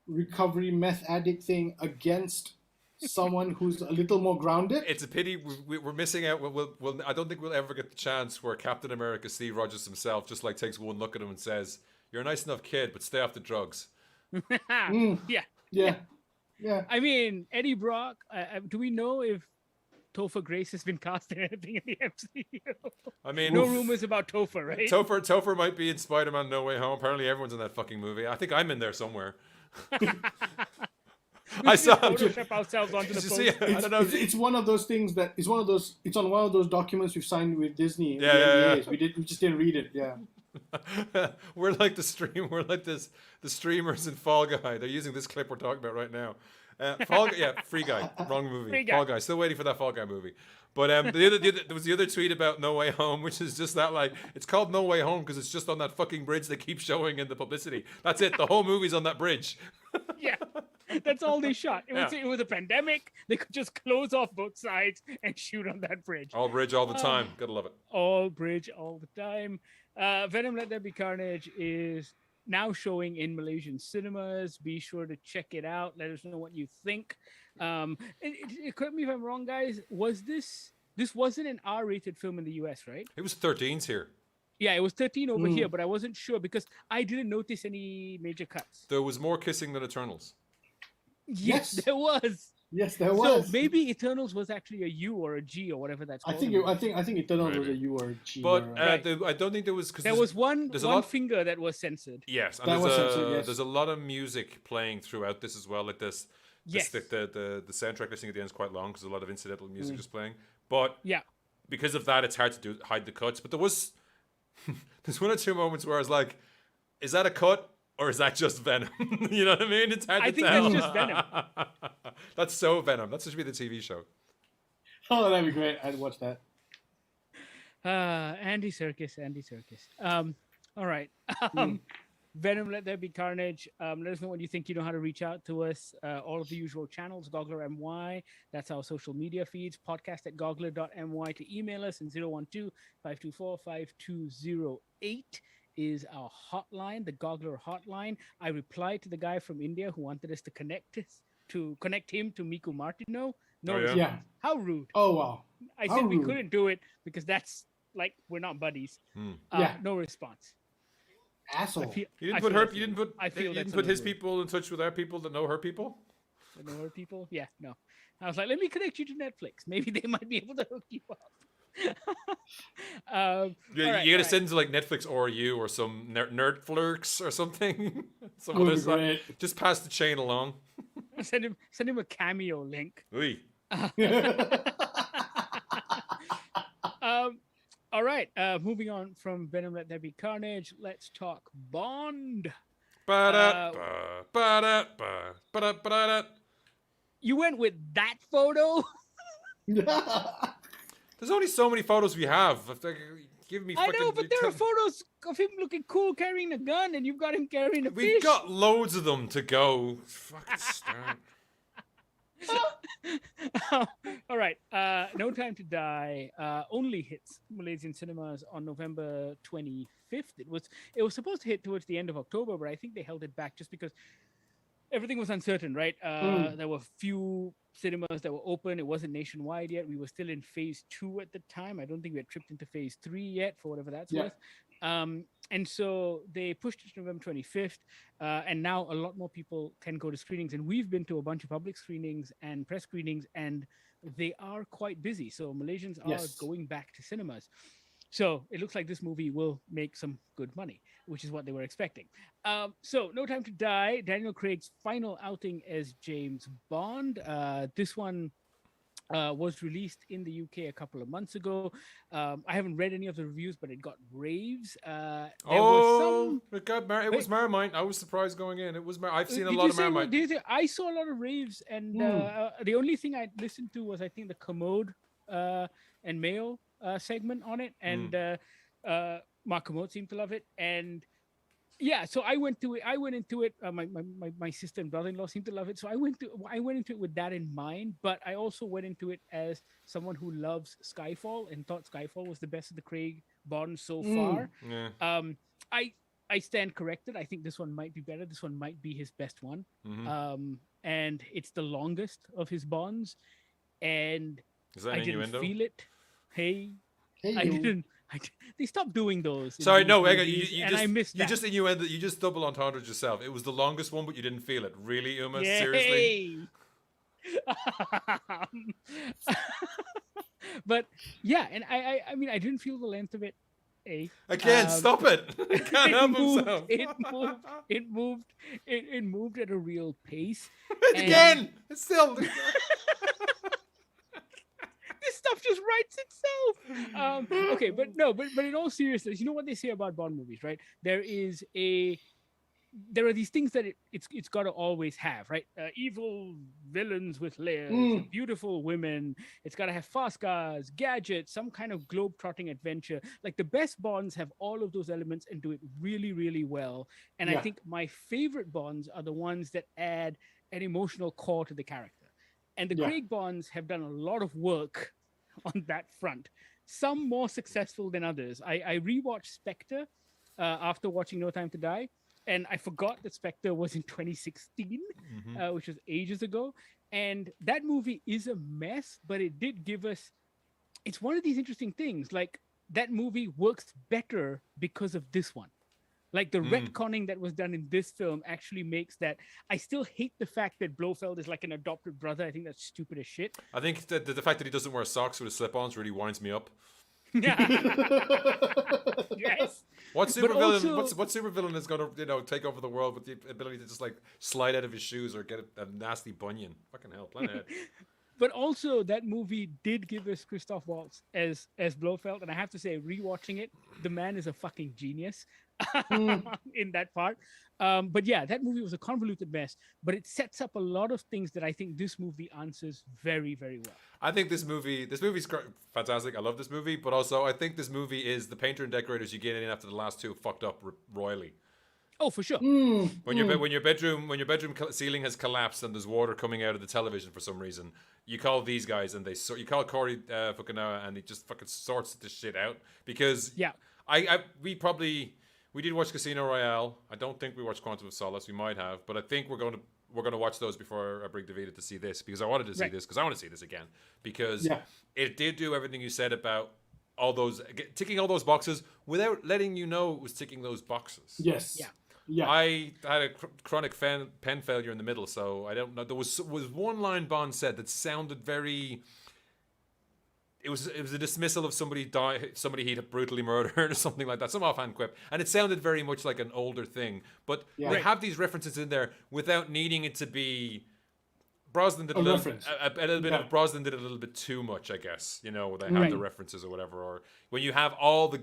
recovery meth addict thing against someone who's a little more grounded. It's a pity we're missing out. We'll, I don't think we'll ever get the chance where Captain America, Steve Rogers himself, just like takes one look at him and says, "You're a nice enough kid, but stay off the drugs." Yeah. Yeah. I mean, Eddie Brock. Do we know if Topher Grace has been cast in anything in the MCU? I mean, No rumors about Topher, right? Topher might be in Spider-Man: No Way Home. Apparently, everyone's in that fucking movie. I think I'm in there somewhere. I saw. Photoshop ourselves onto the Did you see? poster. I don't know. It's one of those things that it's on one of those documents we've signed with Disney. Yeah. We just didn't read it. Yeah. We're like the streamers in Fall Guy. They're using this clip we're talking about right now. Free Guy, wrong movie. Free Guy. Fall Guy, still waiting for that Fall Guy movie. But there was the other tweet about No Way Home, which is just that like it's called No Way Home because it's just on that fucking bridge they keep showing in the publicity. That's it. The whole movie's on that bridge. Yeah, that's all they shot. It was a pandemic. They could just close off both sides and shoot on that bridge. All bridge all the time. Gotta love it. All bridge all the time. Venom Let There Be Carnage is now showing in Malaysian cinemas. Be sure to check it out. Let us know what you think. Correct me if I'm wrong, guys. Was this wasn't an R-rated film in the US, right? It was 13s here. Yeah, it was 13 over here, but I wasn't sure because I didn't notice any major cuts. There was more kissing than Eternals. Yes, there was. Yes, there So was. maybe Eternals was actually a U or a G or whatever that's I called. think I think Eternals was a Maybe. U or a G. But Right. I don't think there was There was one there's a lot. finger that was censored. Yes, and That was censored, yes. there's a lot of music playing throughout this as well. Like Yes. the soundtrack listening at the end is quite long because there's a lot of incidental music just playing. But Yeah. because of that, it's hard to hide the cuts. But there's 1 or 2 moments where I was like, is that a cut or is that just Venom? You know what I mean? It's hard to I think tell. that's just Venom. That's so Venom. That should be the TV show. Oh, that'd be great. I'd watch that. Andy Serkis. All right. Venom, Let There Be Carnage. Let us know what you think. You know how to reach out to us. All of the usual channels, Goggler MY. That's our social media feeds. Podcast@goggler.my to email us, and 012-524-5208 is our hotline, the Goggler hotline. I replied to the guy from India who wanted us to connect him to Miku Martino. No, Oh, yeah? Yeah. how rude. Oh wow. I How said we rude. couldn't do it because that's like we're not buddies. Yeah. No response. Asshole. You didn't put her. You didn't put. I feel You that's didn't a put his little people in touch with our people that know her people. The newer people? Yeah, no. I was like, let me connect you to Netflix. Maybe they might be able to hook you up. Yeah, all right, you gotta all send to like Netflix or you or some nerd flirks or something. Some Would other be stuff. great. Just pass the chain along. right. Send him a cameo link. Oy. All right. Moving on from Venom, Let There Be Carnage. Let's talk Bond. Ba-da, ba, ba-da, ba, ba-da, ba-da. You went with that photo? There's only so many photos we have. If they give me I fucking, know, but there are photos of him looking cool carrying a gun, and you've got him carrying a We've fish. got loads of them to go. Fucking start. All right. No Time to Die only hits Malaysian cinemas on November 25th. It was supposed to hit towards the end of October, but I think they held it back just because everything was uncertain, right? There were few cinemas that were open. It wasn't nationwide yet. We were still in phase 2 at the time. I don't think we had tripped into phase 3 yet, for whatever that's worth. And so they pushed it to November 25th, and now a lot more people can go to screenings. And we've been to a bunch of public screenings and press screenings, and they are quite busy. So Malaysians are going back to cinemas. So it looks like this movie will make some good money, which is what they were expecting. So No Time to Die, Daniel Craig's final outing as James Bond. This one was released in the UK a couple of months ago. I haven't read any of the reviews, but it got raves. It was Marmite. I was surprised going in. It was I've seen a lot of Marmite. I saw a lot of raves, and the only thing I listened to was, I think, the Commode and Mayo segment on it, and Mark Commode seemed to love it, and yeah, so I went into it. My sister and brother-in-law seemed to love it, so I went into it with that in mind. But I also went into it as someone who loves Skyfall and thought Skyfall was the best of the Craig Bonds so far. Yeah. I stand corrected. I think this one might be better. This one might be his best one. And it's the longest of his Bonds. And Is that I an didn't innuendo? feel it. Hey, Hey, I you. didn't. They stopped doing those. in Sorry, these no, hang on. movies, You and just I missed you that. just innuendo. You just double entendre yourself. It was the longest one, but you didn't feel it. Really, Uma? Seriously? But yeah, and I mean, I didn't feel the length of it. Again, stop it! He can't help himself. It moved at a real pace. Again, it's still. This stuff just writes itself. Okay, but in all seriousness, you know what they say about Bond movies, right? There are these things that it's got to always have, right? Evil villains with layers, beautiful women. It's got to have fast cars, gadgets, some kind of globe-trotting adventure. Like the best Bonds have all of those elements and do it really, really well. And I think my favorite Bonds are the ones that add an emotional core to the character. And the Craig Bonds have done a lot of work on that front. Some more successful than others. I rewatched Spectre after watching No Time to Die. And I forgot that Spectre was in 2016, which was ages ago. And that movie is a mess, but it did give us... It's one of these interesting things. Like, that movie works better because of this one. Like the retconning that was done in this film actually makes that. I still hate the fact that Blofeld is like an adopted brother. I think that's stupid as shit. I think that the fact that he doesn't wear socks with his slip-ons really winds me up. Yes. What supervillain? What supervillain is going to take over the world with the ability to just like slide out of his shoes or get a nasty bunion? Fucking hell, plan ahead. But also, that movie did give us Christoph Waltz as Blofeld, and I have to say, rewatching it, the man is a fucking genius in that part. But yeah, that movie was a convoluted mess, but it sets up a lot of things that I think this movie answers very, very well. I think this movie's fantastic. I love this movie, but also I think this movie is the painter and decorators you get in after the last two fucked up royally. Oh, for sure. When your bedroom ceiling has collapsed and there's water coming out of the television for some reason, you call these guys and you call Corey Fukunaga and he just fucking sorts this shit out. Because we did watch Casino Royale. I don't think we watched Quantum of Solace. We might have, but I think we're going to watch those before I bring Davida to see this, because I wanted to see this because I want to see this again, because it did do everything you said about all those ticking all those boxes without letting you know it was ticking those boxes. Yes. Yeah. I had a chronic pen failure in the middle, so I don't know. There was one line Bond said that sounded very. It was a dismissal of somebody he'd brutally murdered or something like that, some offhand quip, and it sounded very much like an older thing. But they have these references in there without needing it to be. Brosnan did a little bit of Brosnan did a little bit too much, I guess. You know, they have the references or whatever, or when you have all the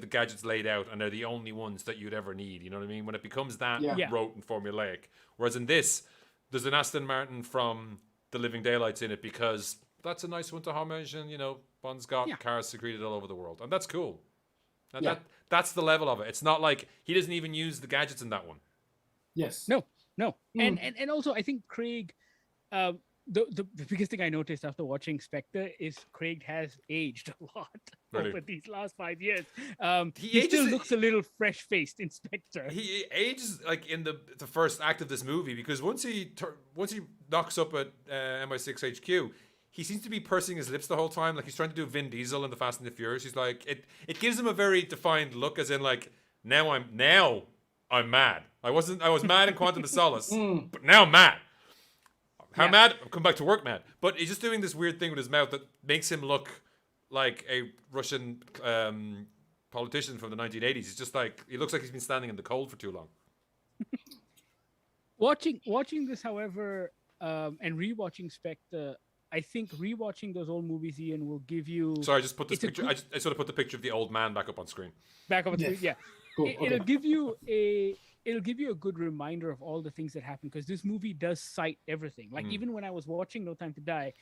gadgets laid out and they're the only ones that you'd ever need. You know what I mean? When it becomes that rote and formulaic. Whereas in this, there's an Aston Martin from The Living Daylights in it because that's a nice one to homage, and Bond's got cars secreted all over the world, and that's cool. And that's the level of it. It's not like he doesn't even use the gadgets in that one. Yes. No. And also I think Craig. The biggest thing I noticed after watching Spectre is Craig has aged a lot over these last 5 years. He still looks a little fresh-faced in Spectre. He ages like in the first act of this movie, because once he knocks up at MI6 HQ, he seems to be pursing his lips the whole time, like he's trying to do Vin Diesel in the Fast and the Furious. He's like it gives him a very defined look, as in like now I'm mad. I was mad in Quantum of Solace, but now I'm mad. How mad? I'll come back to work mad. But he's just doing this weird thing with his mouth that makes him look like a Russian politician from the 1980s. He's just like, he looks like he's been standing in the cold for too long. Watching this, however, and rewatching Spectre, I think rewatching those old movies, Ian, will give you... Sorry, I just put this picture... I sort of put the picture of the old man back up on screen. Cool. It'll give you a good reminder of all the things that happen, because this movie does cite everything. Like even when I was watching No Time to Die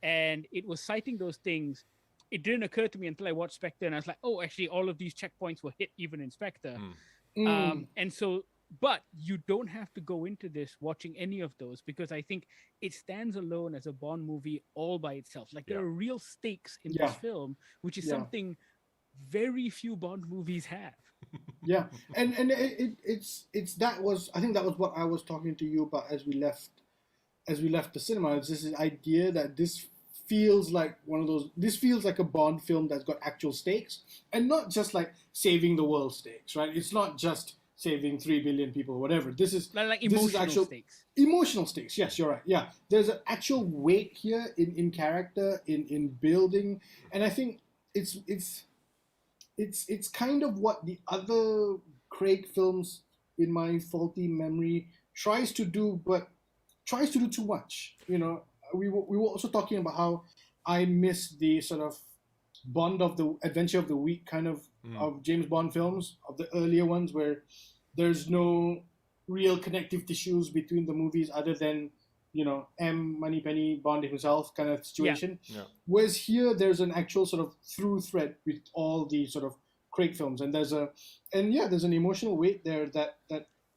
and it was citing those things, it didn't occur to me until I watched Spectre, and I was like, oh, actually all of these checkpoints were hit even in Spectre. And so, but you don't have to go into this watching any of those, because I think it stands alone as a Bond movie all by itself. Like there are real stakes in this film, which is something very few Bond movies have. And it's that was, I think that was what I was talking to you about as we left the cinema. It's this idea that this feels like this feels like a Bond film that's got actual stakes, and not just like saving the world stakes, right? It's not just saving 3 billion people or whatever. This is emotional stakes. Emotional stakes. Yes, you're right. Yeah, there's an actual weight here in character, in building, and I think it's kind of what the other Craig films, in my faulty memory, tries to do, but tries to do too much. You know, we were also talking about how I miss the sort of Bond of the Adventure of the Week kind of James Bond films, of the earlier ones, where there's no real connective tissues between the movies other than, you know, M, Moneypenny, Bond himself kind of situation. Whereas here there's an actual sort of through thread with all the sort of Craig films, and there's an emotional weight there that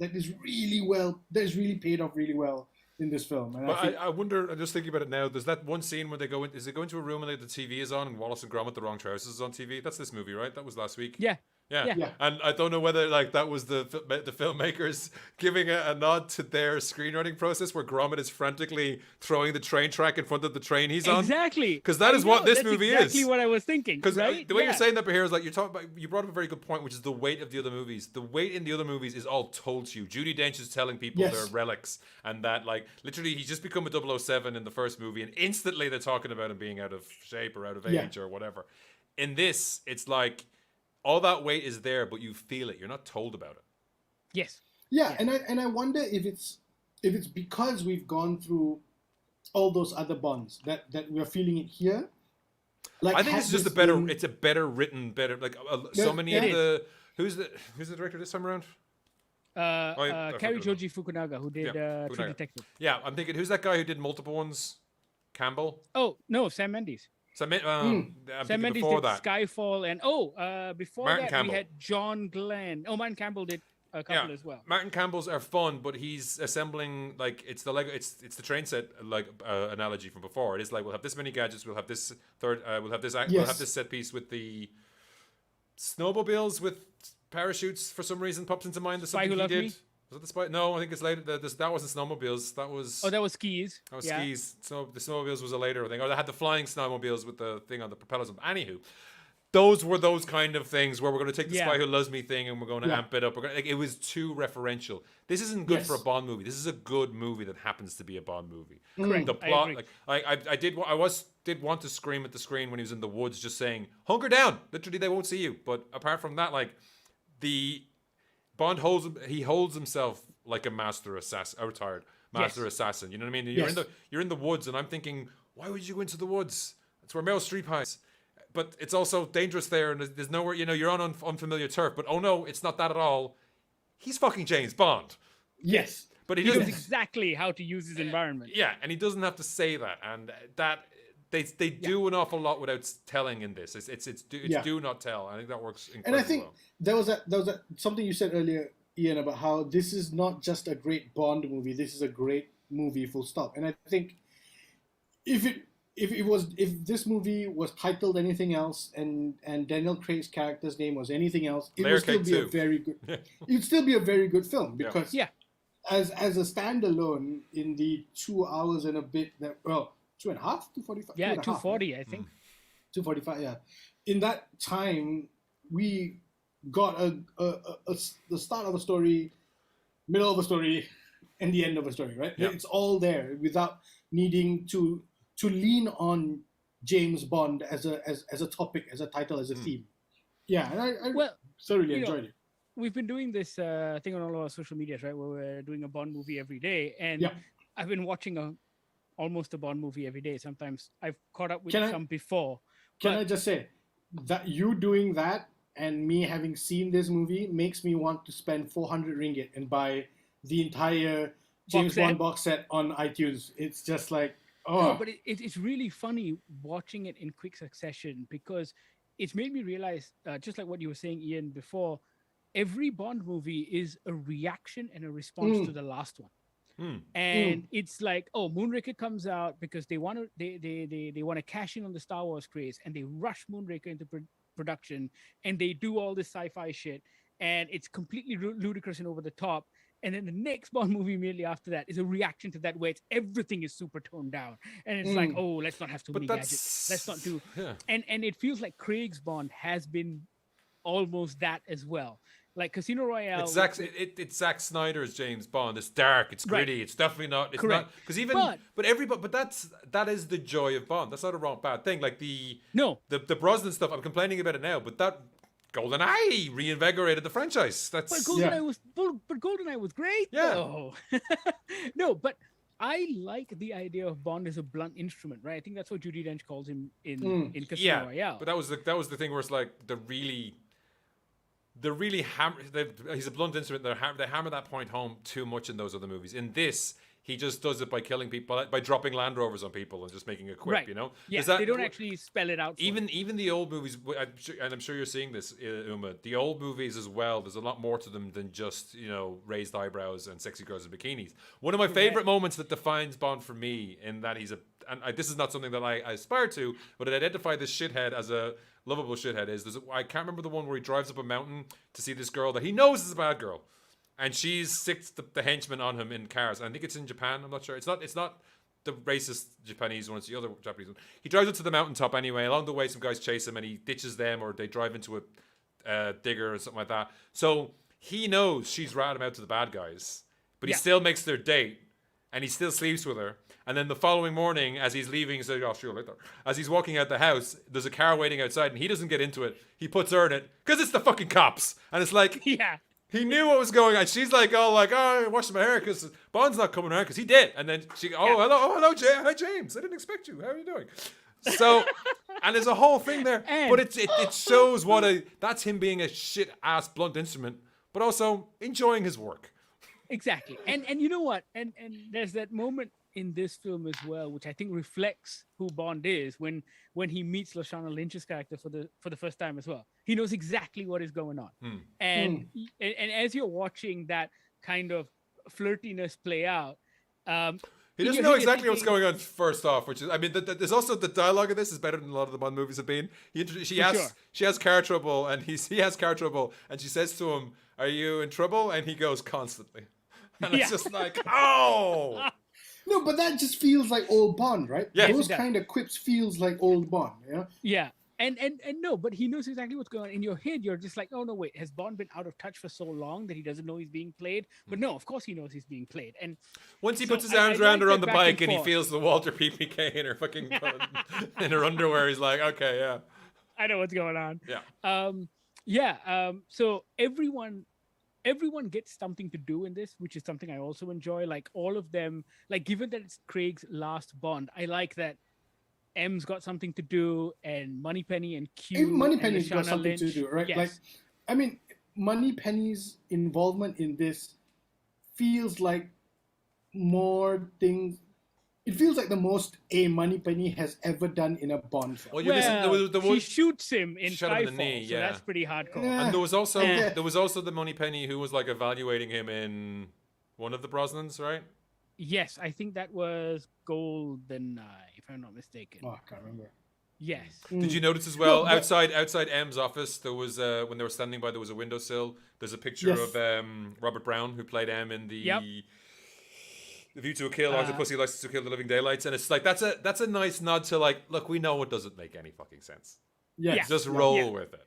is really paid off really well in this film. And but I wonder, I'm just thinking about it now, there's that one scene where they go into a room and the TV is on and Wallace and Gromit, the wrong trousers is on TV. That's this movie, right? That was last week. Yeah. Yeah. Yeah. And I don't know whether like that was the filmmakers giving a nod to their screenwriting process where Gromit is frantically throwing the train track in front of the train he's on. Exactly. Because that is what this that's movie exactly is. what I was thinking. Because right? the way you're saying that, Bahir, is like you brought up a very good point, which is the weight of the other movies. The weight in the other movies is all told to you. Judi Dench is telling people Yes. they're relics, and that like literally he's just become a 007 in the first movie, and instantly they're talking about him being out of shape or out of age or whatever. In this, it's like all that weight is there, but you feel it. You're not told about it. Yes. Yeah, and I wonder if it's because we've gone through all those other Bonds that we're feeling it here. Like, I think it's just it's a better written, like so many of the who's the director this time around? Cary Joji Fukunaga, who did True Fukunaga. Detective. Yeah, I'm thinking who's that guy who did multiple ones? Campbell. Oh no, Sam Mendes. I'm Sam thinking Mendes before did that. Skyfall, and before Martin that Campbell. we had John Glenn. Oh, Martin Campbell did a couple as well. Martin Campbell's are fun, but he's assembling like it's the Lego. It's the train set like analogy from before. It is like we'll have this many gadgets. We'll have this we'll have this set piece with the snowmobiles with parachutes. For some reason, pops into mind. The Spy Who something he Loved did. Me? Was it the spy? No, I think it's later. That wasn't snowmobiles. That was. Oh, that was skis. That was skis. So the snowmobiles was a later thing. Or they had the flying snowmobiles with the thing on the propellers. Anywho, those were those kind of things where we're going to take the Spy Who Loves Me thing and we're going to amp it up. It was too referential. This isn't good for a Bond movie. This is a good movie that happens to be a Bond movie. Correct. The plot, I did want to scream at the screen when he was in the woods, just saying, "Hunker down!" Literally, they won't see you. But apart from that, like the Bond holds himself like a master assassin, a retired master assassin. You know what I mean? You're in the woods, and I'm thinking, why would you go into the woods? That's where Meryl Streep hides. But it's also dangerous there, and there's nowhere. You know, you're on unfamiliar turf. But oh no, it's not that at all. He's fucking James Bond. Yes, but he knows exactly how to use his environment. Yeah, and he doesn't have to say that, and that they do an awful lot without telling in this. It's do not tell. I think that works incredibly well. And I think there was something you said earlier, Ian, about how this is not just a great Bond movie. This is a great movie, full stop. And I think if this movie was titled anything else and Daniel Craig's character's name was anything else, it would still be a very good. It'd still be a very good film because as a standalone in the 2 hours and a bit 2.5, 2:45. Yeah, 2:40, I think. 2:45. Yeah, in that time we got the start of a story, middle of a story, and the end of a story. Right? Yeah. It's all there without needing to lean on James Bond as a topic, as a title, as a theme. Yeah, and I thoroughly enjoyed it. We've been doing this thing on all of our social medias, right? Where we're doing a Bond movie every day, and I've been watching almost a Bond movie every day. Sometimes I've caught up with some before. Can I just say that you doing that and me having seen this movie makes me want to spend 400 ringgit and buy the entire James Bond box set on iTunes. It's just like, no, but it's really funny watching it in quick succession because it's made me realize, just like what you were saying, Ian, before, every Bond movie is a reaction and a response to the last one. And it's like, Moonraker comes out because they want to cash in on the Star Wars craze, and they rush Moonraker into production, and they do all this sci-fi shit, and it's completely ludicrous and over the top. And then the next Bond movie immediately after that is a reaction to that, where everything is super toned down, and it's like, let's not have too many gadgets, let's not do, and it feels like Craig's Bond has been almost that as well. Like Casino Royale, it's Zack Snyder's James Bond. It's dark, it's gritty. It's definitely not. It's correct. Not because but that is the joy of Bond. That's not a bad thing. Like the Brosnan stuff. I'm complaining about it now, but that GoldenEye reinvigorated the franchise. But GoldenEye was great. Yeah. Though. No, but I like the idea of Bond as a blunt instrument, right? I think that's what Judi Dench calls him in Casino Royale. But that was the thing where it's like he's a blunt instrument. They hammer that point home too much in ththose other movies. In this, he just does it by killing people, by dropping Land Rovers on people and just making a quip. Right. You know, yeah, they don't actually spell it out. Even the old movies, and I'm sure you're seeing this, Uma. The old movies as well. There's a lot more to them than just raised eyebrows and sexy girls in bikinis. One of my favorite moments that defines Bond for me, in that he's this is not something that I aspire to, but it identified this shithead as a lovable shithead. I can't remember the one where he drives up a mountain to see this girl that he knows is a bad girl, and she's sicked the henchmen on him in cars. I think it's in Japan. I'm not sure. It's not the racist Japanese one. It's the other Japanese one. He drives up to the mountaintop anyway. Along the way, some guys chase him, and he ditches them, or they drive into a digger or something like that. So he knows she's ratted him out to the bad guys, but he still makes their date, and he still sleeps with her. And then the following morning, as he's leaving, he's like, "Oh, see you later." As he's walking out the house, there's a car waiting outside, and he doesn't get into it. He puts her in it because it's the fucking cops, and it's like, he knew what was going on. She's like, "Oh, I washed my hair because Bond's not coming around because he did." And then she, hello, hi James. I didn't expect you. How are you doing? So, and there's a whole thing there, but it shows that's him being a shit ass blunt instrument, but also enjoying his work. Exactly. And you know what? And there's that moment in this film as well, which I think reflects who Bond is when he meets Lashana Lynch's character for the first time as well. He knows exactly what is going on. And as you're watching that kind of flirtiness play out, he doesn't know exactly what's going on first off, which is, I mean, there's also the dialogue of this is better than a lot of the Bond movies have been. She has car trouble, and he has car trouble, and she says to him, "Are you in trouble?" And he goes, "Constantly." And it's just like, oh. No, but that just feels like old Bond, right? Yeah, those kind of quips feels like old Bond, yeah. Yeah, and no, but he knows exactly what's going on. In your head, you're just like, oh no, wait, has Bond been out of touch for so long that he doesn't know he's being played? But no, of course he knows he's being played. And once he puts his arms around her on the bike and he feels the Walter PPK in her fucking in her underwear, he's like, okay, yeah, I know what's going on. Yeah, so everyone gets something to do in this, which is something I also enjoy. Like all of them, like given that it's Craig's last Bond, I like that M's got something to do, and Moneypenny and Q. Even Moneypenny's got something Lynch. to do, right? Yes. Like, I mean, Moneypenny's involvement in this feels like more things. It feels like the most a Moneypenny has ever done in a Bond film. Well, you're missing he shoots him in Shot him Skyfall, in the knee, so that's pretty hardcore. Yeah. And there was also the Moneypenny who was like evaluating him in one of the Brosnans, right? Yes, I think that was GoldenEye, if I'm not mistaken. Oh, I can't remember. Yes. Did you notice as well, outside M's office, there was when they were standing by, there was a windowsill. There's a picture of Robert Brown, who played M in the View to a Kill, Octopussy License to Kill the Living Daylights, and it's like that's a nice nod to like, look, we know it doesn't make any fucking sense. Just roll with it.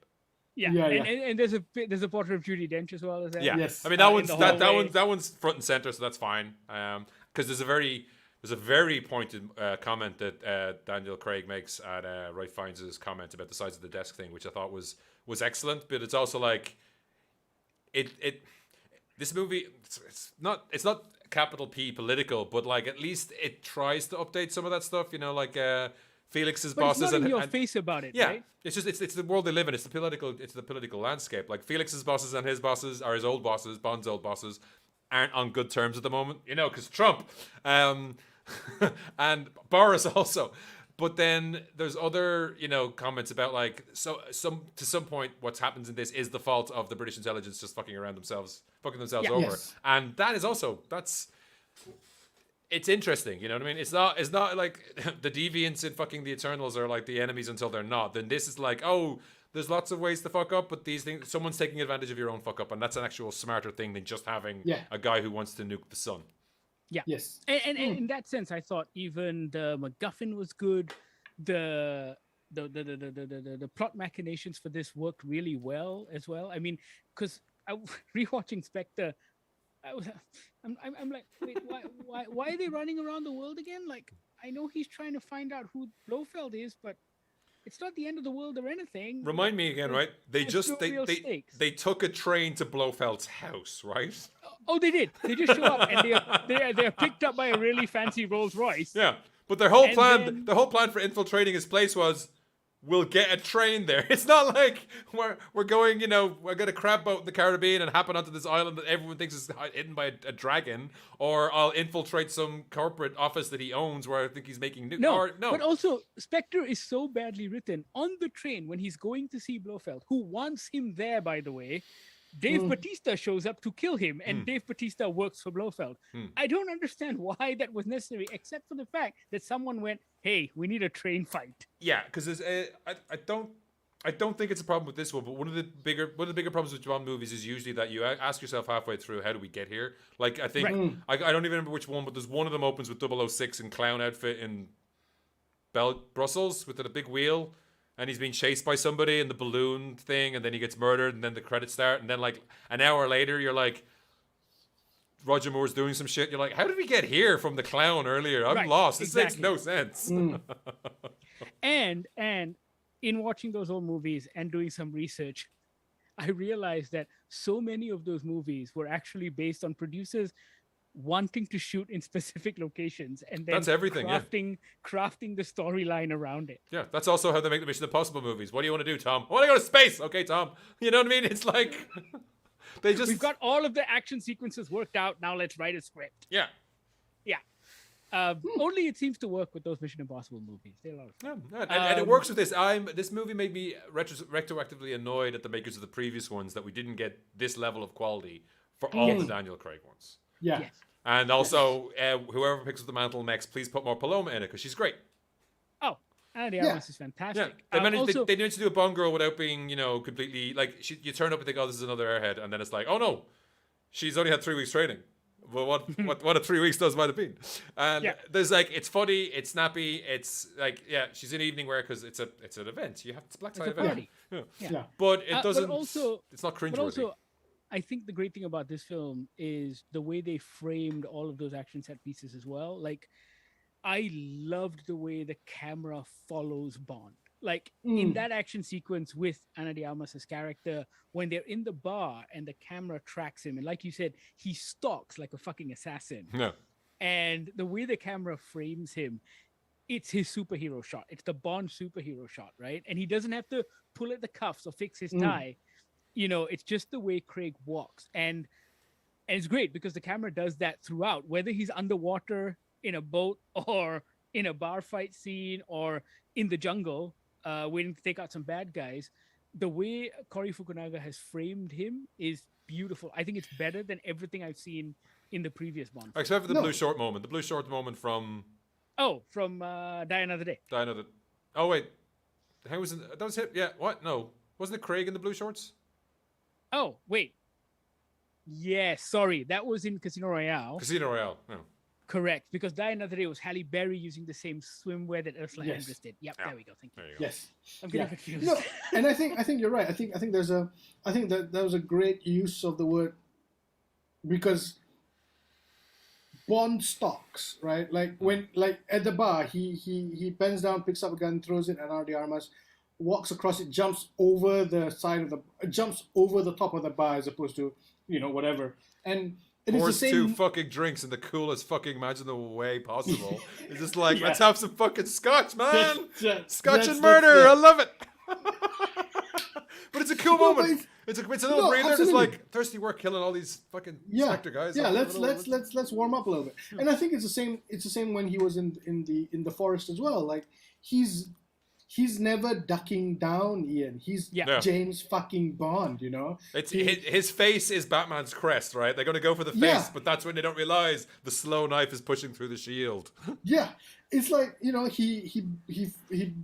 And there's a portrait of Judi Dench as well as that. Yeah, yes. I mean that one's front and center, so that's fine. Because there's a very pointed comment that Daniel Craig makes at Ralph Fiennes' comment about the size of the desk thing, which I thought was excellent. But it's also like this movie, it's not capital P political, but like at least it tries to update some of that stuff. You know, like Felix's bosses it's not in your face about it. Right? It's just it's the world they live in. It's the political landscape. Like Felix's bosses and his bosses, or his old bosses, Bond's old bosses, aren't on good terms at the moment. You know, because Trump, and Boris also. But then there's other, comments about like to some point what happens in this is the fault of the British intelligence just fucking themselves over. Yes. And that is also it's interesting, you know what I mean? It's not like the deviants in fucking the Eternals are like the enemies until they're not. Then this is like, oh, there's lots of ways to fuck up, but these things, someone's taking advantage of your own fuck up, and that's an actual smarter thing than just having a guy who wants to nuke the sun. Yeah. Yes. And in that sense, I thought even the MacGuffin was good. The plot machinations for this worked really well as well. I mean, because rewatching Spectre, I'm like, wait, why are they running around the world again? Like, I know he's trying to find out who Blofeld is, but it's not the end of the world or anything. Remind me again, right? They took a train to Blofeld's house, right? Oh, they did. They just show up and they're picked up by a really fancy Rolls Royce. Yeah, but their whole plan for infiltrating his place was, we'll get a train there. It's not like we're going, we're going to crab boat in the Caribbean and happen onto this island that everyone thinks is hidden by a dragon, or I'll infiltrate some corporate office that he owns where I think he's making no. But also, Spectre is so badly written. On the train, when he's going to see Blofeld, who wants him there, by the way, Dave Bautista shows up to kill him, and Dave Bautista works for Blofeld. I don't understand why that was necessary, except for the fact that someone went, "Hey, we need a train fight." Yeah, because I don't think it's a problem with this one, but one of the bigger problems with Bond movies is usually that you ask yourself halfway through, how do we get here? Like, I think I don't even remember which one, but there's one of them opens with 006 in clown outfit in Brussels with a big wheel, and he's being chased by somebody in the balloon thing, and then he gets murdered, and then the credits start, and then like an hour later, you're like, Roger Moore's doing some shit. You're like, how did we get here from the clown earlier? I'm lost. This makes no sense. And in watching those old movies and doing some research, I realized that so many of those movies were actually based on producers wanting to shoot in specific locations and then that's everything, crafting the storyline around it. Yeah, that's also how they make the Mission Impossible movies. What do you want to do, Tom? I want to go to space. Okay, Tom. You know what I mean? It's like we've got all of the action sequences worked out. Now let's write a script. Yeah. Only it seems to work with those Mission Impossible movies. They're a lot of fun. Yeah, and it works with this. This movie made me retroactively annoyed at the makers of the previous ones that we didn't get this level of quality for all the Daniel Craig ones. Yeah. Yes. And also, whoever picks up the mantle next, please put more Paloma in it because she's great. Oh, Anna de Armas is fantastic. Yeah. They managed to do a Bond girl without being, completely like you turn up and think, oh, this is another airhead, and then it's like, oh no, she's only had 3 weeks training. Well, what a 3 weeks does might have been. And there's like, it's funny, it's snappy, it's like, she's in evening wear because it's an event. It's a black tie event. Yeah. But it doesn't. But also, it's not cringeworthy. But also, I think the great thing about this film is the way they framed all of those action set pieces as well. Like, I loved the way the camera follows Bond. Like in that action sequence with Ana de Armas' character, when they're in the bar and the camera tracks him, and like you said, he stalks like a fucking assassin. Yeah. And the way the camera frames him, it's his superhero shot. It's the Bond superhero shot, right? And he doesn't have to pull at the cuffs or fix his tie. It's just the way Craig walks. And it's great because the camera does that throughout, whether he's underwater in a boat or in a bar fight scene or in the jungle, waiting to take out some bad guys. The way Corey Fukunaga has framed him is beautiful. I think it's better than everything I've seen in the previous Bond. Except for the blue short moment. The blue short moment from... Oh, from Die Another Day. Die Another... Oh, wait. How was it? That was him? Yeah, what? No. Wasn't it Craig in the blue shorts? Oh, wait. Yes, sorry. That was in Casino Royale. Casino Royale, no. Correct, because Die Another Day was Halle Berry using the same swimwear that Ursula Andress did. Yep, there we go. Thank you. Yes, I'm getting confused. No, and I think you're right. I think that was a great use of the word, because Bond stalks, right? Like when at the bar, he bends down, picks up a gun, throws it at Ana de Armas, walks across it, jumps over the top of the bar as opposed to whatever, and pours 2 fucking drinks in the coolest fucking imaginable way possible. It's just like, let's have some fucking scotch, man. Scotch and murder. I love it. But it's a cool moment. It's a little breather. Absolutely. It's like thirsty work killing all these fucking Spectre guys. Yeah, let's warm up a little bit. And I think it's the same. It's the same when he was in the forest as well. Like he's never ducking down, Ian. He's James fucking Bond, It's his face is Batman's crest, right? They're going to go for the face, but that's when they don't realize the slow knife is pushing through the shield. Yeah, it's like he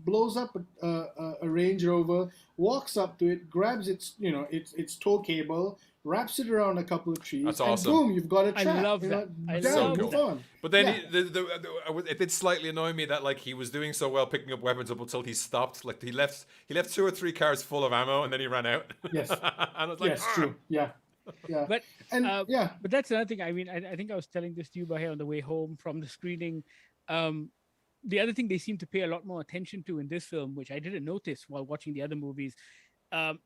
blows up a Range Rover, walks up to it, grabs its tow cable, wraps it around a couple of trees, that's awesome. And boom, you've got a trap. I love that. I love that. But then it did slightly annoy me that like he was doing so well picking up weapons up until he stopped. Like he left 2 or 3 cars full of ammo and then he ran out. Yes. And I was like, true. Yeah. But that's another thing. I mean, I think I was telling this to you, Bahir, on the way home from the screening. The other thing they seem to pay a lot more attention to in this film, which I didn't notice while watching the other movies,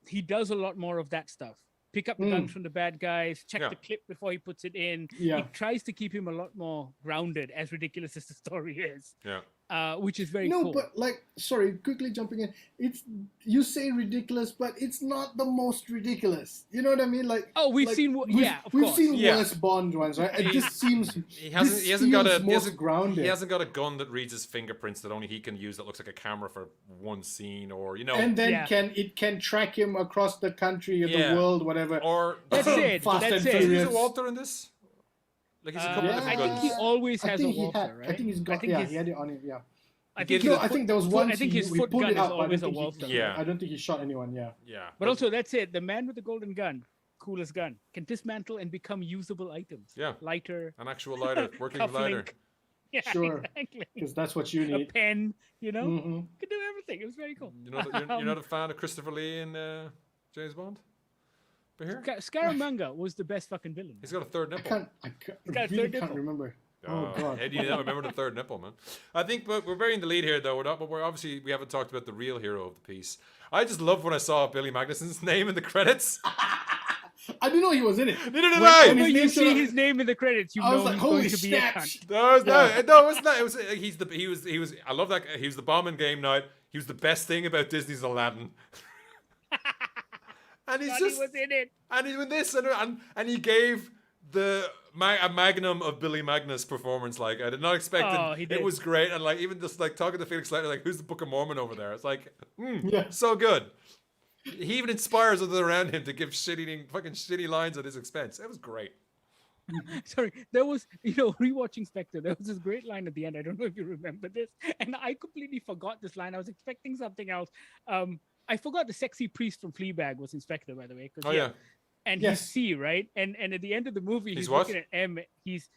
he does a lot more of that stuff. Pick up the guns from the bad guys, check the clip before he puts it in. Yeah. He tries to keep him a lot more grounded, as ridiculous as the story is. Yeah. which is very No, cool. but like, sorry, quickly jumping in. It's you say ridiculous, but it's not the most ridiculous. You know what I mean? Like, we've like, seen, of we've course. seen Yeah. worse Bond ones, right? And this seems He hasn't grounded. he hasn't got a gun that reads his fingerprints that only he can use that looks like a camera for one scene, or and then Yeah. can track him across the country or Yeah. the world, whatever. or That's it. Fast That's and it. is he Furious. a Walter in this? Like he's a couple Yeah, different I guns. think he always I has think a he Walter, had. right? I think he's got. think Yeah, his- he had it on him. Yeah. I Gives think you No, I think there was one. I think his he foot pulled gun it is out, but I always don't a think Walter. Yeah. I don't think he shot anyone. Yeah. Yeah, But also, that's it. The man with the golden gun, coolest gun, can dismantle and become usable items. Yeah. Lighter, an actual lighter, working lighter. cufflink. Yeah, Sure. exactly. Because that's what you A need. pen, you know? hmm Could do everything. It was very cool. You're not a fan of Christopher Lee in James Bond? Bahir? Scaramanga was the best fucking villain. He's got a third I nipple. can't. got a Really third can't nipple. remember. Oh God. How do you not remember the third nipple, man? I think, but we're burying the lead here, though. We're obviously we haven't talked about the real hero of the piece. I just loved when I saw Billy Magnuson's name in the credits. I didn't know he was in it. Neither did When- I. when Whenever his you name showed see up- his name in the credits, you I know was like, he's holy going to be a snatch. cunt. No, it's not. Yeah. No, it's not. It was. He was. I love that. He was the bomb in Game Night. He was the best thing about Disney's Aladdin. And he's God, just. he was in it. And he's with this, and he gave a magnum of Billy Magnus performance. Like I did not expect Oh, it. he It did. was great, and like even just like talking to Felix Leiter, like who's the Book of Mormon over there? It's like, Yeah. so good. He even inspires others around him to give shitty lines at his expense. It was great. Sorry, there was, rewatching Spectre, there was this great line at the end. I don't know if you remember this. And I completely forgot this line. I was expecting something else. I forgot the sexy priest from Fleabag was Inspector, by the way. 'Cause, Oh yeah. And Yes. he's C, right? And at the end of the movie, He's he's what? looking at M. He's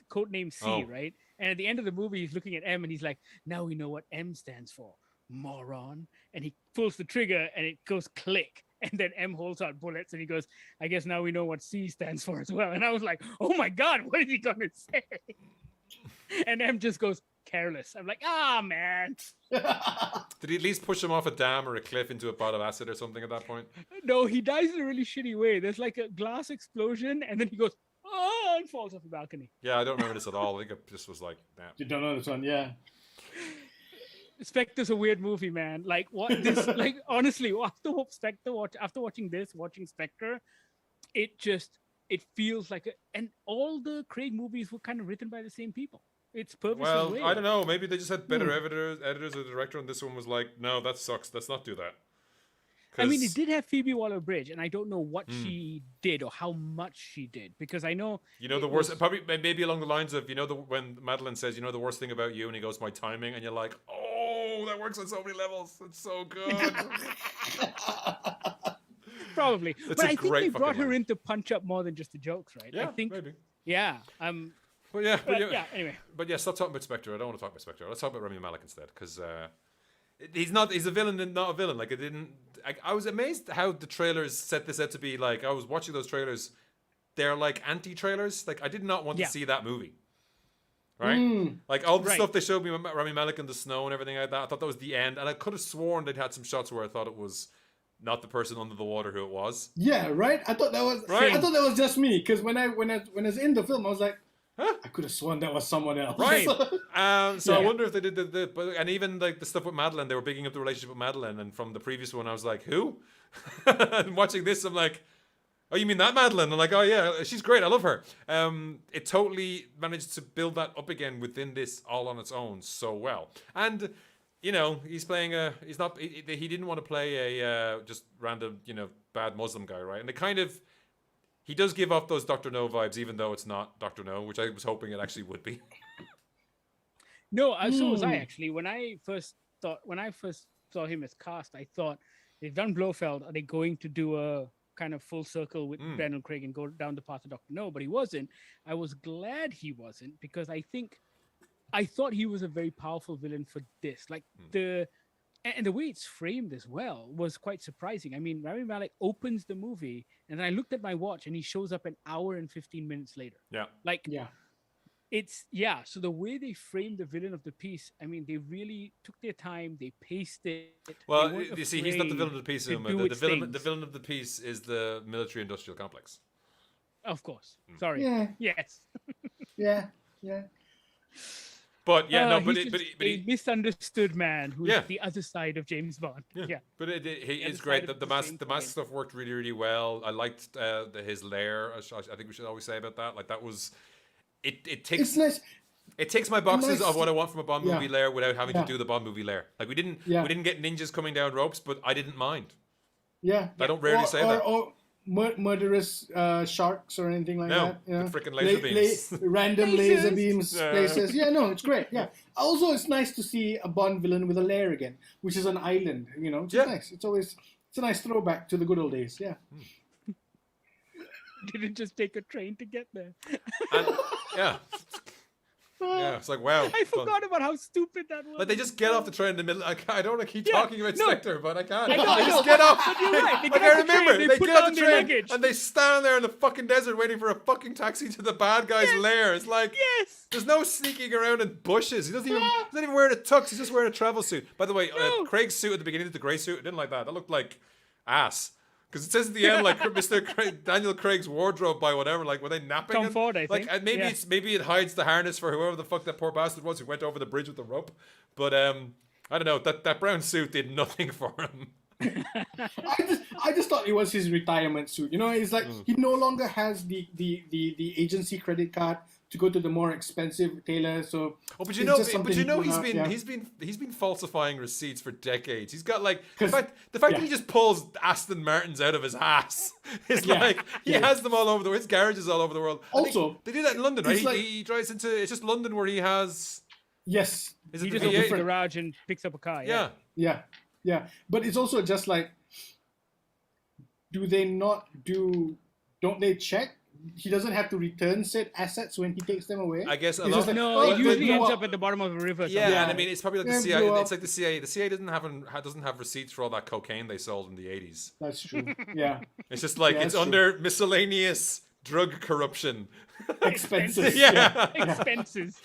codenamed C, Oh. right? And at the end of the movie, he's looking at M and he's like, now we know what M stands for. Moron. And he pulls the trigger and it goes click. And then M holds out bullets and he goes, I guess now we know what C stands for as well. And I was like, oh my God, what is he going to say? And M just goes, careless. I'm like, man. Did he at least push him off a dam or a cliff into a pot of acid or something at that point? No, he dies in a really shitty way. There's like a glass explosion and then he goes, oh, and falls off the balcony. Yeah, I don't remember this at all. I think it just was like, nah. You don't know this one, yeah. Spectre's a weird movie, man. Like what this like honestly, after watching Spectre, it feels like and all the Craig movies were kind of written by the same people. It's purposely Well, weird. I don't know. Maybe they just had better editors or director, and this one was like, no, that sucks. Let's not do that. I mean, 'Cause- it did have Phoebe Waller-Bridge, and I don't know what she did or how much she did because I know You know the worst, probably maybe along the lines of when Madeline says, the worst thing about you, and he goes, my timing, and you're like, oh, that works on so many levels. It's so good. probably, It's but a I think great they brought fucking her line. in to punch up more than just the jokes, right? Yeah, I think, maybe. yeah, But yeah, Anyway, But yeah, stop talking about Spectre. I don't want to talk about Spectre. Let's talk about Rami Malek instead, because he's a villain and not a villain. Like I was amazed how the trailers set this out to be. Like I was watching those trailers, they're like anti-trailers. Like I did not want to Yeah. see that movie. Right? Like all the Right. stuff they showed me with Rami Malek in the snow and everything like that. I thought that was the end, and I could have sworn they'd had some shots where I thought it was not the person under the water who it was. Yeah, right. I thought that was. Right. I thought that was just me because when I was in the film, I was like, I could have sworn that was someone else. Right. So I Yeah. wonder if they did and even like the stuff with Madeline, they were bigging up the relationship with Madeline, and from the previous one, I was like, who? And watching this, I'm like, oh, you mean that Madeline? I'm like, oh yeah, she's great. I love her. It totally managed to build that up again within this all on its own so well. And he's playing he didn't want to play a just random bad Muslim guy, right? And it kind of. He does give off those Dr. No vibes, even though it's not Dr. No, which I was hoping it actually would be. no, so was I actually. When I first saw him as cast, I thought they've done Blofeld. Are they going to do a kind of full circle with Daniel Craig and go down the path of Dr. No? But he wasn't. I was glad he wasn't because I thought he was a very powerful villain for this. Like and the way it's framed as well was quite surprising. I mean, Rami Malek opens the movie, and then I looked at my watch, and he shows up an hour and 15 minutes later. Yeah. Like, Yeah. So the way they framed the villain of the piece, I mean, they really took their time. They paced it. Well, They weren't you see, he's not the afraid villain of the piece. to Uma. do The its villain things. of the piece is the military-industrial complex. Of course. Sorry. Yeah. Yes. Yeah. Yeah. But yeah, no, he's but just he, a misunderstood man who's Yeah. the other side of James Bond. Yeah. But he The is other great. side of The the mask, same the mask coin. stuff worked really, really well. I liked his lair. I think we should always say about that. Like that was, it takes It's nice. it takes my boxes nice of what I want from a Bond yeah. movie lair without having Yeah. to do the Bond movie lair. Like we didn't Yeah. get ninjas coming down ropes, but I didn't mind. Yeah. I don't rarely say that. Or murderous sharks or anything like No, that. You know? with frickin' laser beams. Random Lasers. laser beams Yeah. places. Yeah, no, it's great. Yeah. Also, it's nice to see a Bond villain with a lair again, which is an island. You know, it's nice. It's a nice throwback to the good old days. Yeah. Didn't just take a train to get there. And, yeah. Yeah, it's like wow. I forgot about how stupid that was. Like they just get off the train in the middle. I don't want to keep talking about no. Spectre, but I can't. I know, They I just know. get off. But you're right. They Like get I off the train, remember, they they put get off down the their train luggage. and they stand there in the fucking desert waiting for a fucking taxi to the bad guy's lair. It's like Yes. there's no sneaking around in bushes. He's not even wearing a tux. He's just wearing a travel suit. By the way, No. Craig's suit at the beginning, the grey suit, I didn't like that. That looked like ass. Because it says at the end, like Daniel Craig's wardrobe by whatever, like were they napping? Tom him? Ford, I Like think. and maybe Yeah. maybe it hides the harness for whoever the fuck that poor bastard was who went over the bridge with the rope. But I don't know. That brown suit did nothing for him. I just thought it was his retirement suit. You know, it's like he no longer has the agency credit card to go to the more expensive tailor. So Oh, but it's you know, just something he pulled he's out, been yeah. he's been falsifying receipts for decades. He's got like the 'Cause- fact that he just pulls Aston Martins out of his ass is Yeah. like he Yeah. has them all over the world. His garages all over the world. I think Also, they do that in London, right? it's like- He drives into it's just London where he has. Yes. Is He it the just opens the V8? garage and picks up a car. Yeah. Yeah. But it's also just like, don't they check? He doesn't have to return said assets when he takes them away. I guess a It's lot. just like, No, oh, it they usually blew ends up. up at the bottom of a river. Yeah, somewhere. and I mean it's probably like the Yeah, CIA. blew up. It's like the CIA. The CIA doesn't have receipts for all that cocaine they sold in the 80s. That's true. Yeah. It's just like Yeah, it's that's under miscellaneous drug corruption. Expenses. Yeah. Expenses.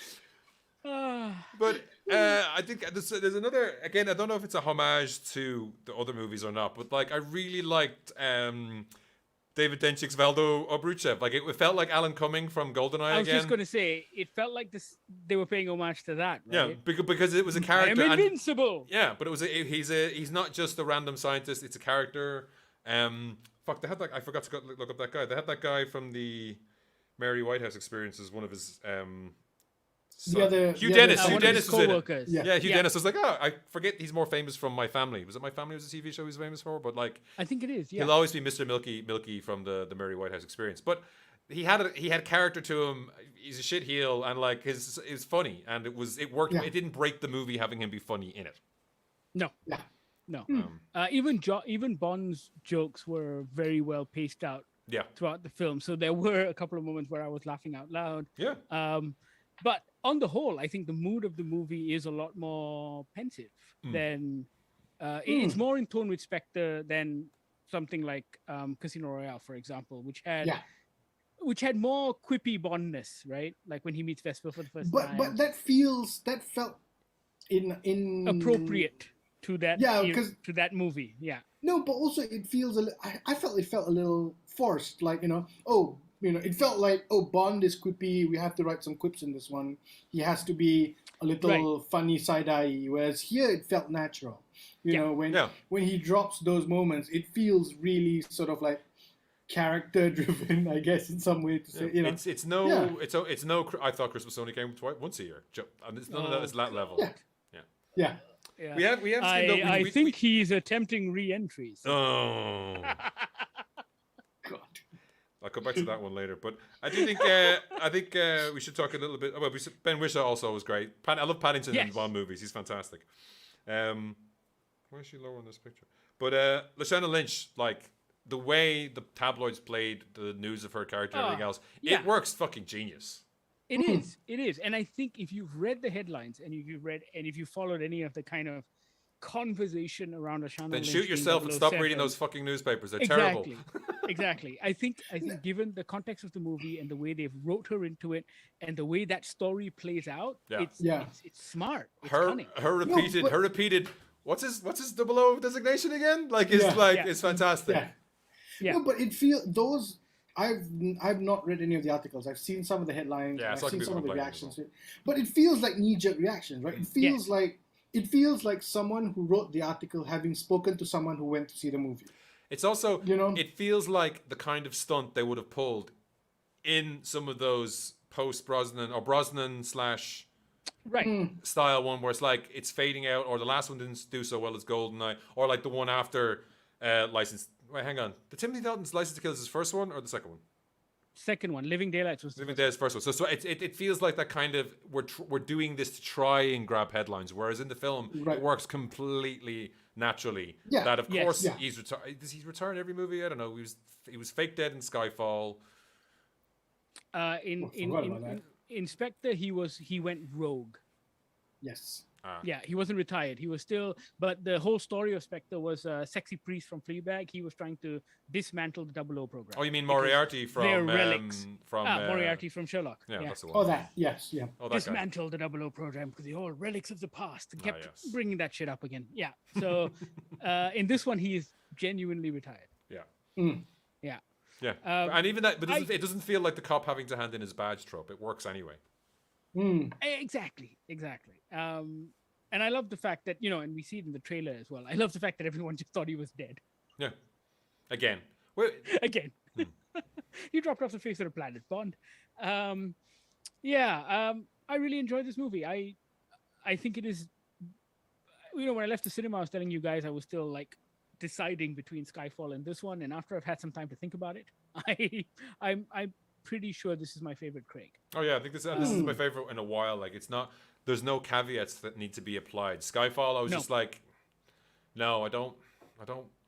Ah. But I think there's another. Again, I don't know if it's a homage to the other movies or not, but like I really liked David Denchik's Valdo Obruchev. Like it felt like Alan Cumming from GoldenEye I was again. just going to say, it felt like they were paying homage to that, Yeah, right? because it was a I am character. and- invincible. yeah, but he's not just a random scientist. It's a character. Fuck, they had that. I forgot to look up that guy. They had that guy from the Mary Whitehouse Experience as one of his. Hugh Dennis. Hugh One of Dennis his was in it. co-workers. Yeah, Hugh Dennis was like, oh, I forget he's more famous from My Family. Was it My Family was a TV show he was famous for? But like, I think it is. Yeah. he'll always be Mr. Milky from the Mary Whitehouse Experience. But he had character to him. He's a shit heel, and like his is funny, and it worked. Yeah. It didn't break the movie having him be funny in it. No. Yeah. No. Um, Even Bond's jokes were very well paced out yeah, throughout the film. So there were a couple of moments where I was laughing out loud. yeah. But on the whole, I think the mood of the movie is a lot more pensive than it's more in tone with Spectre than something like Casino Royale, for example, which had more quippy Bondness, right? Like when he meets Vesper for the first time. But that felt in appropriate to that to that movie. Yeah. No, but also it feels I felt it felt a little forced. Like it felt like Bond is quippy. We have to write some quips in this one. He has to be a little funny side eye. Whereas here it felt natural. You know when he drops those moments, it feels really sort of like character driven, I guess, in some way to say. It's no. I thought Christmas only came once a year, and it's none of that is that level. Yeah. Yeah. We have. I think he's attempting re-entry. So. Oh. God. I'll come back to that one later, but I do think we should talk a little bit. Well, Ben Whishaw also was great. I love Paddington in Bond movies. He's fantastic. Why is she lower in this picture? But Lashana Lynch, like the way the tabloids played the news of her character and everything else, it works fucking genius. It is, and I think if you've read the headlines and if you followed any of the kind of conversation around Lashana Then Lynch shoot yourself and stop reading 007, those fucking newspapers. They're terrible. Exactly. I think given the context of the movie and the way they've wrote her into it and the way that story plays out, it's smart. It's cunning. Her repeated. What's his 00 designation again? Like it's fantastic. Yeah. No, but it feels I've not read any of the articles. I've seen some of the headlines. Yeah, I've seen some of the reactions. well. But it feels like knee-jerk reactions, right? It feels like someone who wrote the article having spoken to someone who went to see the movie. It's also, it feels like the kind of stunt they would have pulled in some of those post-Brosnan or Brosnan slash style one where it's like it's fading out, or the last one didn't do so well as GoldenEye, or like the one after License. Wait, hang on. The Timothy Dalton's License to Kill is his first one or the second one? Second one, Living Daylights was Living Daylights first one. So it feels like that kind of we're doing this to try and grab headlines, whereas in the film it works completely naturally. Yeah. That of course he's retired. Does he return every movie? I don't know. He was fake dead in Skyfall. In Spectre, he went rogue. Yes. Yeah, he wasn't retired. He was still, but the whole story of Spectre was a sexy priest from Fleabag. He was trying to dismantle the 00 program. Oh, you mean Moriarty from their relics. Moriarty from Sherlock. Yeah, that's the one. Oh, that. Yes, yeah. Oh, that dismantle the 00 program because the all relics of the past kept bringing that shit up again. Yeah. So in this one, he is genuinely retired. Yeah. Yeah. Yeah. And even that, but it doesn't feel like the cop having to hand in his badge trope. It works anyway. Exactly. And I love the fact that, and we see it in the trailer as well. I love the fact that everyone just thought he was dead. Yeah. Again. You dropped off the face of the planet, Bond. I really enjoyed this movie. I think it is, when I left the cinema, I was telling you guys I was still like deciding between Skyfall and this one. And after I've had some time to think about it, I'm pretty sure this is my favorite Craig. Oh yeah, I think this is my favorite in a while. Like there's no caveats that need to be applied. Skyfall, I was just like, no, I don't.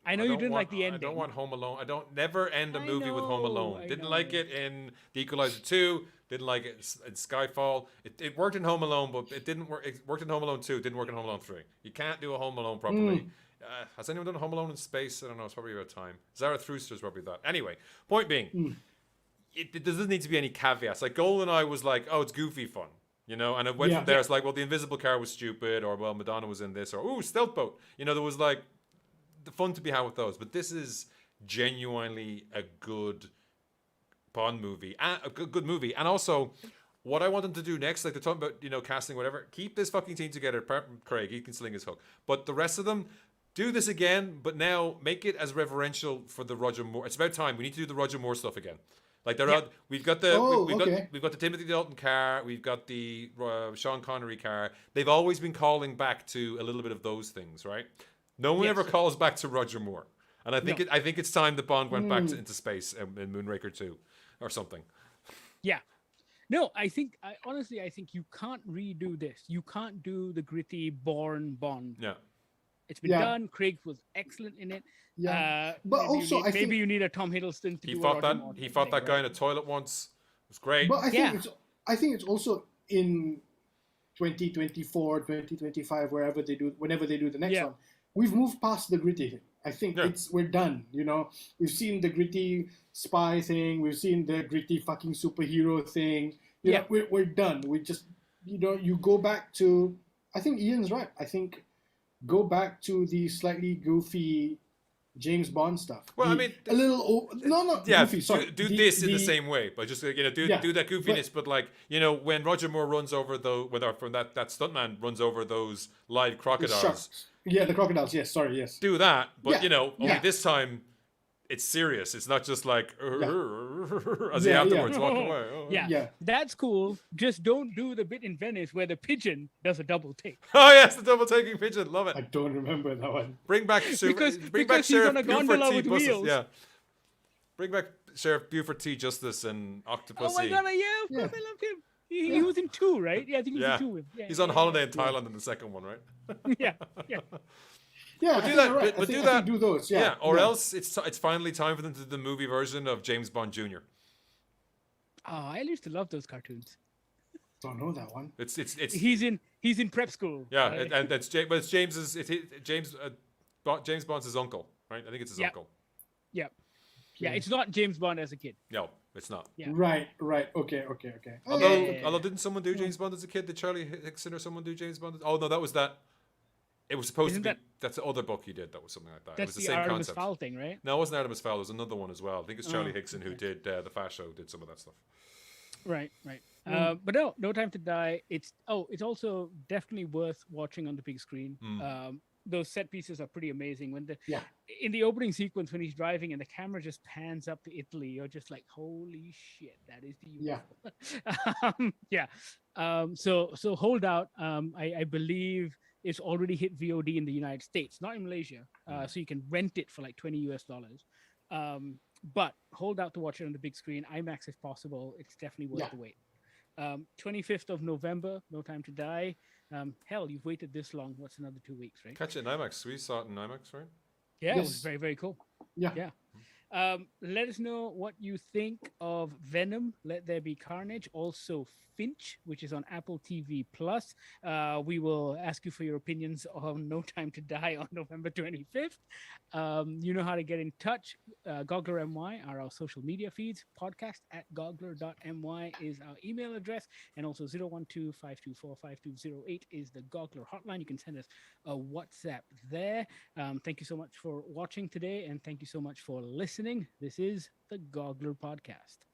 I know you didn't like the ending. I don't want Home Alone. I don't never end a movie with Home Alone. Didn't like it in The Equalizer 2. Didn't like it in Skyfall. It worked in Home Alone, but it didn't work. It worked in Home Alone 2. Didn't work in Home Alone 3. You can't do a Home Alone properly. Has anyone done Home Alone in space? I don't know. It's probably about time. Zarathustra's probably that. Anyway, point being, it doesn't need to be any caveats. Like GoldenEye was like, oh, it's goofy fun. And it went from there. It's like, well, the invisible car was stupid, or well, Madonna was in this, or ooh, stealth boat. There was like the fun to be had with those. But this is genuinely a good Bond movie, a good movie. And also, what I want them to do next, like they're talking about, casting, whatever. Keep this fucking team together. Apart from Craig, he can sling his hook. But the rest of them, do this again. But now make it as reverential for the Roger Moore. It's about time. We need to do the Roger Moore stuff again. Like they're out. We've got the we've got the Timothy Dalton car. We've got the Sean Connery car. They've always been calling back to a little bit of those things, right? No one ever calls back to Roger Moore, and I think it's time that Bond went back into space in Moonraker 2 or something. Yeah. No, honestly I think you can't redo this. You can't do the gritty Bourne Bond. Yeah. It's been done. Craig was excellent in it. Yeah, but also I think you need a Tom Hiddleston to he fought that guy in a toilet once. It was great. But I think it's also in 2024, 2025, whenever they do the next one. We've moved past the gritty thing. I think we're done. We've seen the gritty spy thing. We've seen the gritty fucking superhero thing. We're done. We just you go back to. I think Ian's right. I think go back to the slightly goofy James Bond stuff. Well, I mean, a little goofy. Sorry, do this in the same way, but just do that goofiness. But like when Roger Moore runs over that stuntman runs over those live crocodiles. Yeah, the crocodiles. Yes, sorry. Yes. Do that, but only this time it's serious. It's not just like as he afterwards walk away. Oh. Yeah, that's cool. Just don't do the bit in Venice where the pigeon does a double take. Oh yes, the double taking pigeon. Love it. I don't remember that one. Bring back because Sheriff he's on a Buford gondola T. with Buses. wheels. Yeah. Bring back Sheriff Buford T. Justice and Octopussy. Oh my god, I loved him. He was in 2, right? Yeah, I think he was in 2. He's on holiday in Thailand in the second one, right? Yeah. Yeah, but do that. Right. But do that. Do those. Yeah. Or else it's finally time for them to do the movie version of James Bond Jr. Oh, I used to love those cartoons. Don't know that one. It's he's in prep school. Yeah, and that's James's. James Bond's his uncle, right? I think it's his uncle. Yeah. Yeah, it's not James Bond as a kid. No, it's not. Yeah. Right. Okay. Although didn't someone do James Bond as a kid? Did Charlie Hickson or someone do James Bond? Oh no, that was that It was supposed Isn't to be. That's the other book he did. That was something like that. It was that's the the same Artemis concept. Fowl thing, right? No, it wasn't Artemis Fowl. There was another one as well. I think it's Charlie Oh, Hickson who okay. did the Fast Show. Did some of that stuff. Right. But no Time to Die. It's also definitely worth watching on the big screen. Those set pieces are pretty amazing. When in the opening sequence when he's driving and the camera just pans up to Italy, you're just like, holy shit, that is beautiful. So Hold Out, I believe it's already hit VOD in the United States, not in Malaysia. So you can rent it for like $20. But Hold Out to watch it on the big screen, IMAX if possible. It's definitely worth the wait. 25th of November, No Time to Die. Hell, you've waited this long. What's another 2 weeks, right? Catch it in IMAX. We saw it in IMAX, right? Yeah, it was very, very cool. Yeah. Let us know what you think of Venom, Let There Be Carnage. Also Finch, which is on Apple TV Plus. We will ask you for your opinions on No Time to Die on November 25th. You know how to get in touch. Goggler MY are our social media feeds. podcast@goggler.my is our email address. And also 012-524-5208 is the Goggler hotline. You can send us a WhatsApp there. Thank you so much for watching today. And thank you so much for listening. This is the Goggler Podcast.